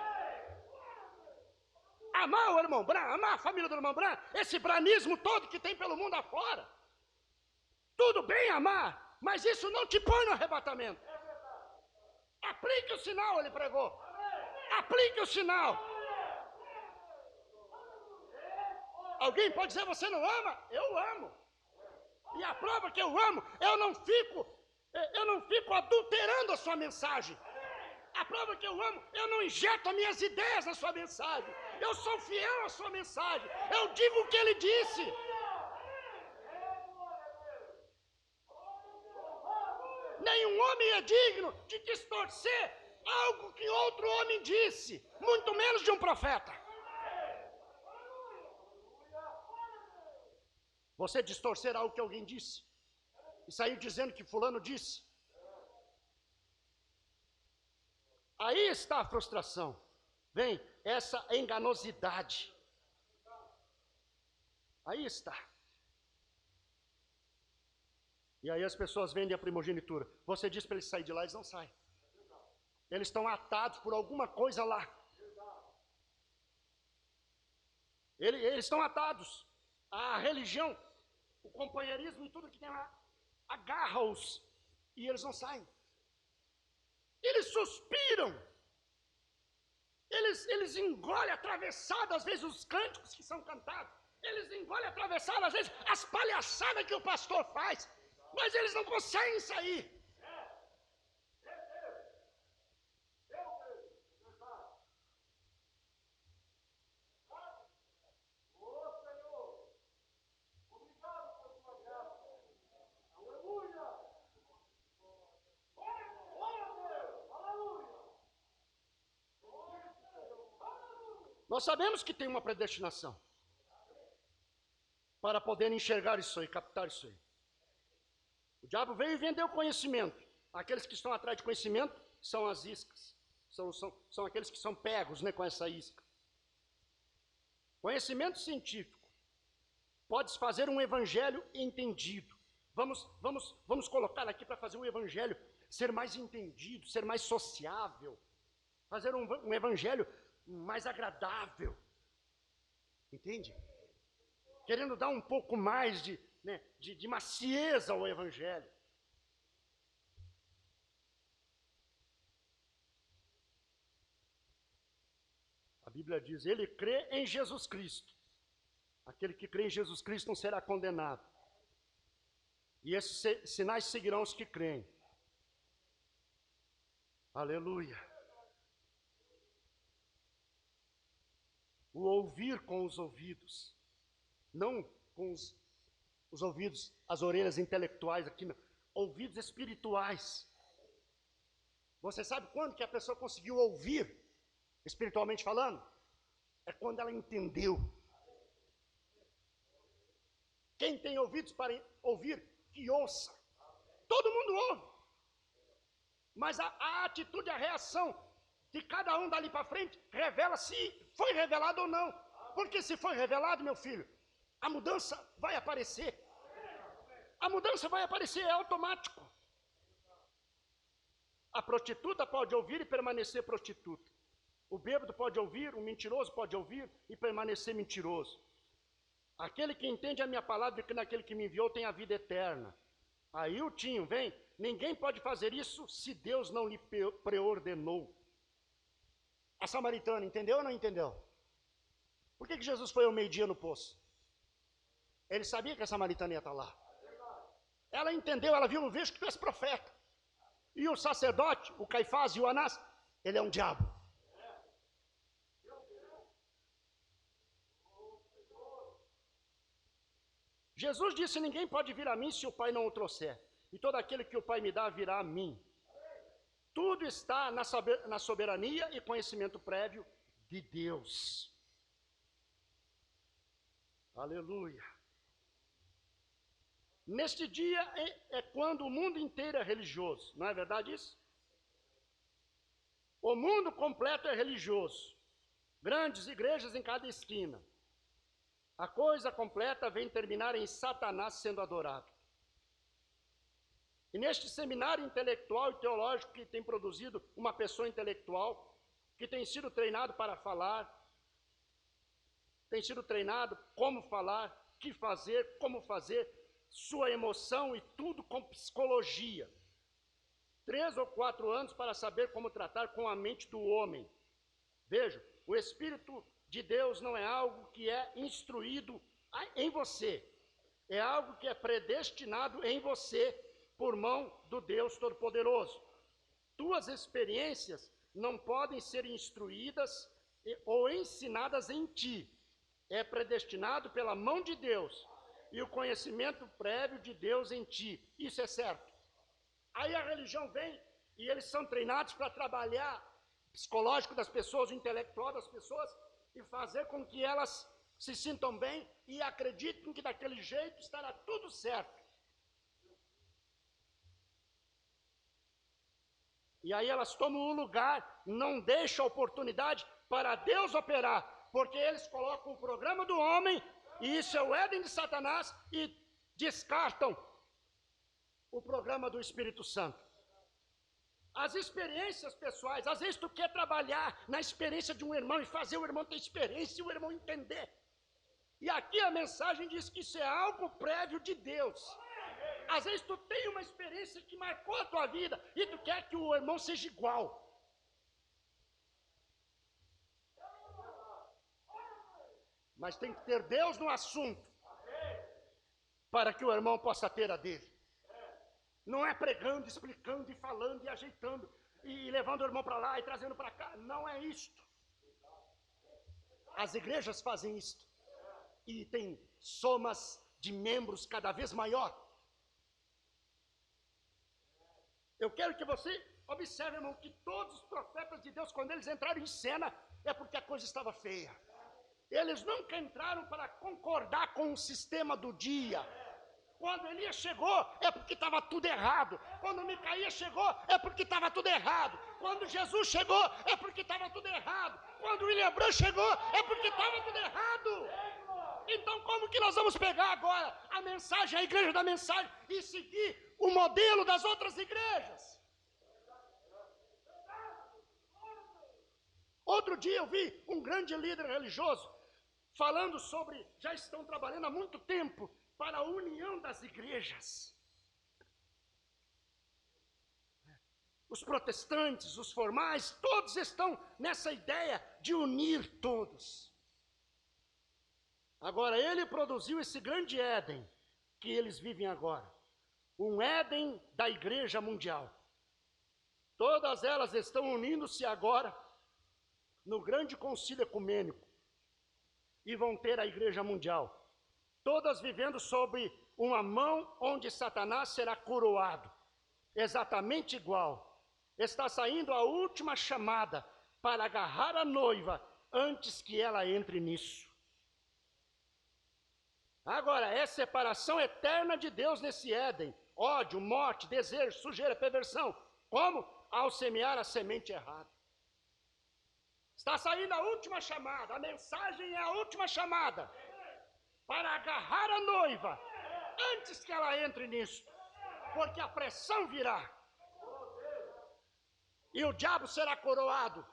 Amar o irmão Bran, amar a família do irmão Bran, esse branismo todo que tem pelo mundo afora. Tudo bem amar, mas isso não te põe no arrebatamento. Aplique o sinal, ele pregou. Aplique o sinal. Alguém pode dizer, você não ama? Eu amo. E a prova que eu amo, eu não fico adulterando a sua mensagem. A prova que eu amo, eu não injeto as minhas ideias na sua mensagem. Eu sou fiel à sua mensagem. Eu digo o que ele disse. Nenhum homem é digno de distorcer algo que outro homem disse, muito menos de um profeta. Você distorcer algo que alguém disse e sair dizendo que fulano disse. Aí está a frustração. Vem essa enganosidade. Aí está. E aí as pessoas vendem a primogenitura. Você diz para eles saírem de lá, eles não saem. Eles estão atados por alguma coisa lá. Eles estão atados. A religião, o companheirismo e tudo que tem lá, agarra-os. E eles não saem. Eles suspiram. Eles engolem atravessado, às vezes, os cânticos que são cantados. Eles engolem atravessado, às vezes, as palhaçadas que o pastor faz. Mas eles não conseguem sair. Nós sabemos que tem uma predestinação para poder enxergar isso aí, captar isso aí. O diabo veio e vendeu conhecimento. Aqueles que estão atrás de conhecimento são as iscas. São aqueles que são pegos, né, com essa isca. Conhecimento científico. Pode fazer um evangelho entendido. Vamos colocar aqui para fazer um evangelho ser mais entendido, ser mais sociável. Fazer um evangelho mais agradável. Entende? Querendo dar um pouco mais de macieza ao evangelho. A Bíblia diz, ele crê em Jesus Cristo. Aquele que crê em Jesus Cristo não será condenado. E esses sinais seguirão os que creem. Aleluia. O ouvir com os ouvidos. Não com os ouvidos, as orelhas intelectuais aqui, não. Ouvidos espirituais. Você sabe quando que a pessoa conseguiu ouvir, espiritualmente falando? É quando ela entendeu. Quem tem ouvidos para ouvir, que ouça. Todo mundo ouve. Mas a atitude, a reação de cada um dali para frente revela se foi revelado ou não. Porque se foi revelado, meu filho, a mudança vai aparecer. A mudança vai aparecer, é automático. A prostituta pode ouvir e permanecer prostituta. O bêbado pode ouvir, o mentiroso pode ouvir e permanecer mentiroso. Aquele que entende a minha palavra e que naquele que me enviou tem a vida eterna. Aí o Tinho, vem, ninguém pode fazer isso se Deus não lhe preordenou. A samaritana, entendeu ou não entendeu? Por que Jesus foi ao meio-dia no poço? Ele sabia que a samaritana ia estar lá. Ela entendeu, ela viu, vejo que tu és profeta. E o sacerdote, o Caifás e o Anás, ele é um diabo. Jesus disse, ninguém pode vir a mim se o Pai não o trouxer. E todo aquele que o Pai me dá virá a mim. Tudo está na soberania e conhecimento prévio de Deus. Aleluia. Neste dia é quando o mundo inteiro é religioso, não é verdade isso? O mundo completo é religioso. Grandes igrejas em cada esquina. A coisa completa vem terminar em Satanás sendo adorado. E neste seminário intelectual e teológico que tem produzido uma pessoa intelectual, que tem sido treinado para falar, tem sido treinado como falar, que fazer, como fazer, sua emoção e tudo com psicologia. 3 ou 4 anos para saber como tratar com a mente do homem. Veja, o Espírito de Deus não é algo que é instruído em você, é algo que é predestinado em você por mão do Deus Todo-Poderoso. Tuas experiências não podem ser instruídas ou ensinadas em ti. É predestinado pela mão de Deus e o conhecimento prévio de Deus em ti. Isso é certo. Aí a religião vem e eles são treinados para trabalhar o psicológico das pessoas, o intelectual das pessoas e fazer com que elas se sintam bem e acreditem que daquele jeito estará tudo certo. E aí elas tomam um lugar, não deixam a oportunidade para Deus operar, porque eles colocam o programa do homem, e isso é o Éden de Satanás, e descartam o programa do Espírito Santo. As experiências pessoais, às vezes tu quer trabalhar na experiência de um irmão e fazer o irmão ter experiência e o irmão entender. E aqui a mensagem diz que isso é algo prévio de Deus. Às vezes tu tem uma experiência que marcou a tua vida e tu quer que o irmão seja igual. Mas tem que ter Deus no assunto para que o irmão possa ter a dele. Não é pregando, explicando e falando e ajeitando e levando o irmão para lá e trazendo para cá. Não é isto. As igrejas fazem isto. E tem somas de membros cada vez maior. Eu quero que você observe, irmão, que todos os profetas de Deus, quando eles entraram em cena, é porque a coisa estava feia. Eles nunca entraram para concordar com o sistema do dia. Quando Elias chegou, é porque estava tudo errado. Quando Micaías chegou, é porque estava tudo errado. Quando Jesus chegou, é porque estava tudo errado. Quando William Branham chegou, é porque estava tudo errado. Então, como que nós vamos pegar agora a mensagem, a igreja da mensagem, e seguir o modelo das outras igrejas? Outro dia eu vi um grande líder religioso falando sobre, já estão trabalhando há muito tempo para a união das igrejas. Os protestantes, os formais, todos estão nessa ideia de unir todos. Agora, ele produziu esse grande Éden que eles vivem agora. Um Éden da igreja mundial. Todas elas estão unindo-se agora no grande concílio ecumênico. E vão ter a igreja mundial. Todas vivendo sob uma mão onde Satanás será coroado. Exatamente igual. Está saindo a última chamada para agarrar a noiva antes que ela entre nisso. Agora, é separação eterna de Deus nesse Éden. Ódio, morte, desejo, sujeira, perversão. Como? Ao semear a semente errada. Está saindo a última chamada. A mensagem é a última chamada. Para agarrar a noiva antes que ela entre nisso. Porque a pressão virá. E o diabo será coroado.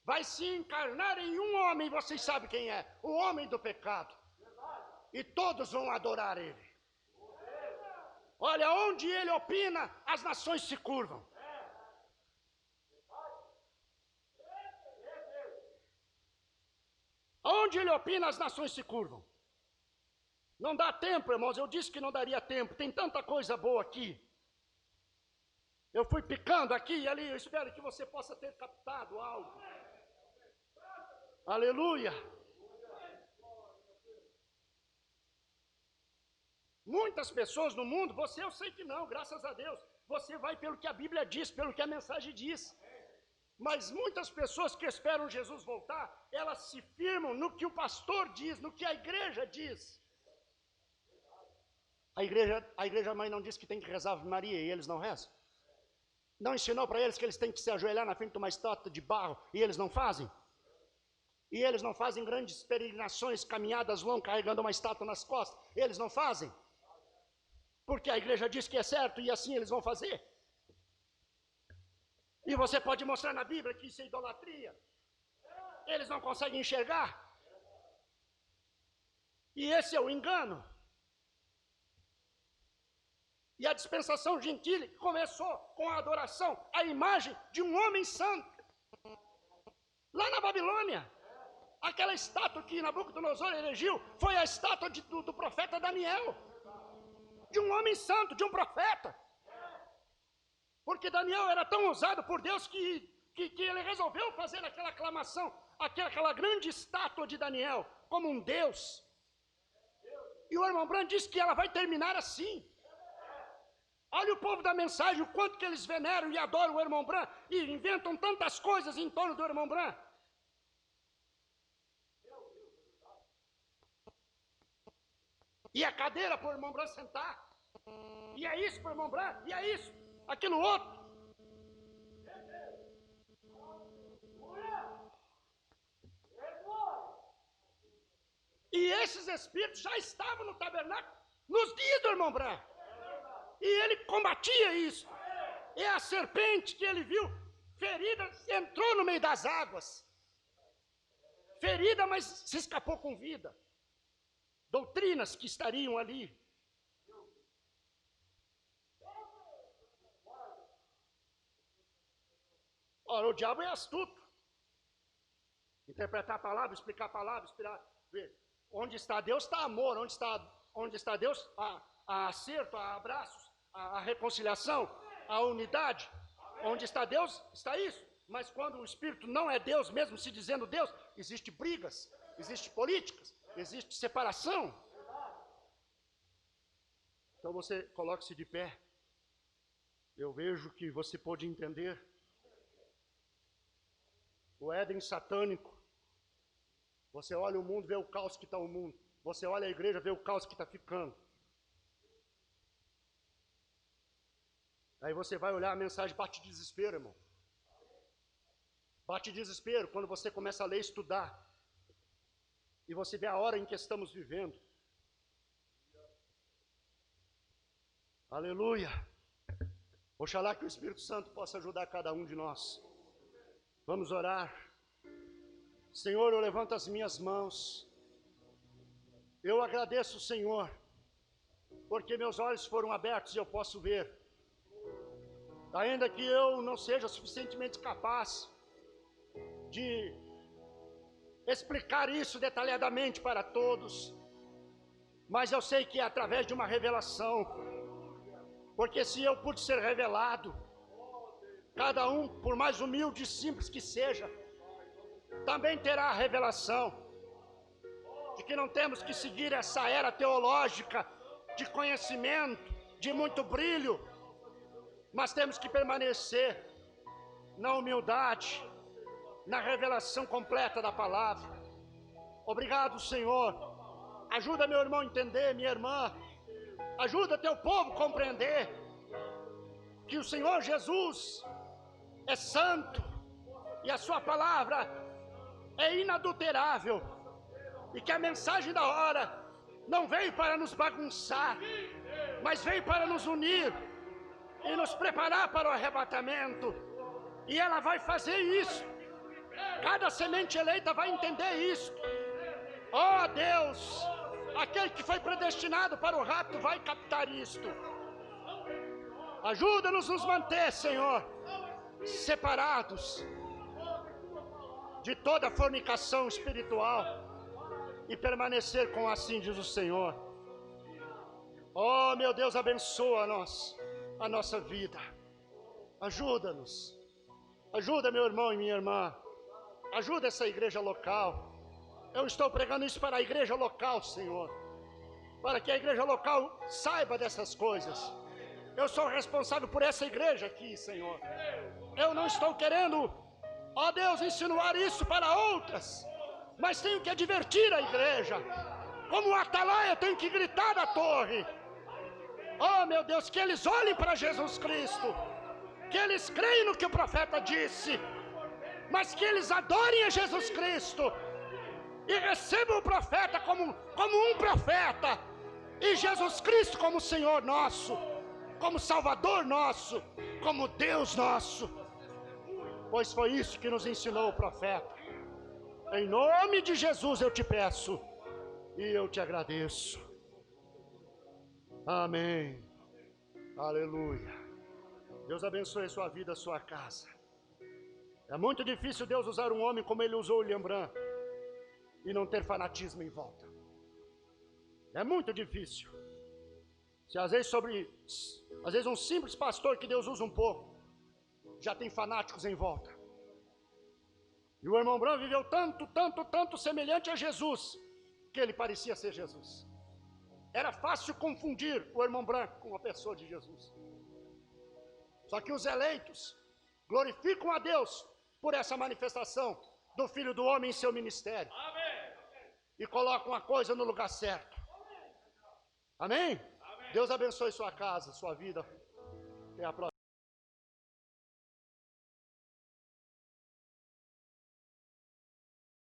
Vai se encarnar em um homem, vocês sabem quem é. O homem do pecado. E todos vão adorar ele. Olha, onde ele opina, as nações se curvam. Onde ele opina, as nações se curvam. Não dá tempo, irmãos, eu disse que não daria tempo. Tem tanta coisa boa aqui. Eu fui picando aqui e ali, eu espero que você possa ter captado algo. Aleluia. Muitas pessoas no mundo, você eu sei que não, graças a Deus. Você vai pelo que a Bíblia diz, pelo que a mensagem diz. Mas muitas pessoas que esperam Jesus voltar, elas se firmam no que o pastor diz, no que a igreja diz. A igreja mãe não disse que tem que rezar Ave Maria e eles não rezam? Não ensinou para eles que eles têm que se ajoelhar na frente de uma estátua de barro e eles não fazem? E eles não fazem grandes peregrinações, caminhadas longas, carregando uma estátua nas costas? Eles não fazem? Porque a igreja diz que é certo e assim eles vão fazer. E você pode mostrar na Bíblia que isso é idolatria. Eles não conseguem enxergar. E esse é o engano. E a dispensação gentil começou com a adoração à imagem de um homem santo. Lá na Babilônia, aquela estátua que Nabucodonosor erigiu foi a estátua do profeta Daniel. De um homem santo, de um profeta. Porque Daniel era tão usado por Deus que ele resolveu fazer aquela aclamação, aquela grande estátua de Daniel, como um Deus. E o irmão Branham disse que ela vai terminar assim. Olha o povo da mensagem, o quanto que eles veneram e adoram o irmão Branham e inventam tantas coisas em torno do irmão Branham. E a cadeira para o irmão Branham sentar. E é isso para o irmão Branham, e é isso, aquilo outro. E esses espíritos já estavam no tabernáculo nos dias do irmão Branham. E ele combatia isso. E a serpente que ele viu ferida entrou no meio das águas. Ferida, mas se escapou com vida. Doutrinas que estariam ali. Ora, o diabo é astuto. Interpretar a palavra, explicar a palavra, ver. Onde está Deus está amor. Onde está Deus há acerto, há abraços, há reconciliação, há unidade. Onde está Deus está isso. Mas quando o Espírito não é Deus, mesmo se dizendo Deus, existe brigas, existe políticas, existe separação. Então você coloque-se de pé. Eu vejo que você pode entender o Éden satânico. Você olha o mundo, vê o caos que está o mundo. Você olha a igreja, vê o caos que está ficando. Aí você vai olhar a mensagem, bate desespero, irmão. Bate desespero quando você começa a ler e estudar. E você vê a hora em que estamos vivendo. Aleluia. Oxalá que o Espírito Santo possa ajudar cada um de nós. Vamos orar. Senhor, eu levanto as minhas mãos. Eu agradeço, Senhor, porque meus olhos foram abertos e eu posso ver. Ainda que eu não seja suficientemente capaz de explicar isso detalhadamente para todos, mas eu sei que é através de uma revelação, porque se eu pude ser revelado, cada um, por mais humilde e simples que seja, também terá a revelação de que não temos que seguir essa era teológica de conhecimento, de muito brilho, mas temos que permanecer na humildade, na revelação completa da palavra. Obrigado, Senhor. Ajuda meu irmão a entender, minha irmã. Ajuda teu povo a compreender que o Senhor Jesus é santo e a sua palavra é inadulterável e que a mensagem da hora não veio para nos bagunçar, mas veio para nos unir e nos preparar para o arrebatamento. E ela vai fazer isso. Cada semente eleita vai entender isso. Oh Deus, aquele que foi predestinado para o rapto vai captar isto. Ajuda-nos a nos manter, Senhor, separados de toda fornicação espiritual e permanecer com assim diz o Senhor. Oh meu Deus, abençoa-nos, a nossa vida. Ajuda-nos. Ajuda meu irmão e minha irmã. Ajuda essa igreja local. Eu estou pregando isso para a igreja local, Senhor, para que a igreja local saiba dessas coisas. Eu sou responsável por essa igreja aqui, Senhor. Eu não estou querendo, ó Deus, insinuar isso para outras, mas tenho que advertir a igreja. Como o atalaia, eu tenho que gritar da torre. Oh, meu Deus, que eles olhem para Jesus Cristo, que eles creem no que o profeta disse, mas que eles adorem a Jesus Cristo e recebam o profeta como um profeta, e Jesus Cristo como Senhor nosso, como Salvador nosso, como Deus nosso, pois foi isso que nos ensinou o profeta. Em nome de Jesus eu te peço e eu te agradeço. Amém. Aleluia. Deus abençoe sua vida, sua casa. É muito difícil Deus usar um homem como ele usou o William Branham e não ter fanatismo em volta. É muito difícil. Se às vezes um simples pastor que Deus usa um pouco, já tem fanáticos em volta. E o irmão Branham viveu tanto semelhante a Jesus, que ele parecia ser Jesus. Era fácil confundir o irmão Branham com a pessoa de Jesus. Só que os eleitos glorificam a Deus por essa manifestação do Filho do Homem em seu ministério. Amém. E colocam a coisa no lugar certo. Amém? Amém. Deus abençoe sua casa, sua vida. Até a próxima.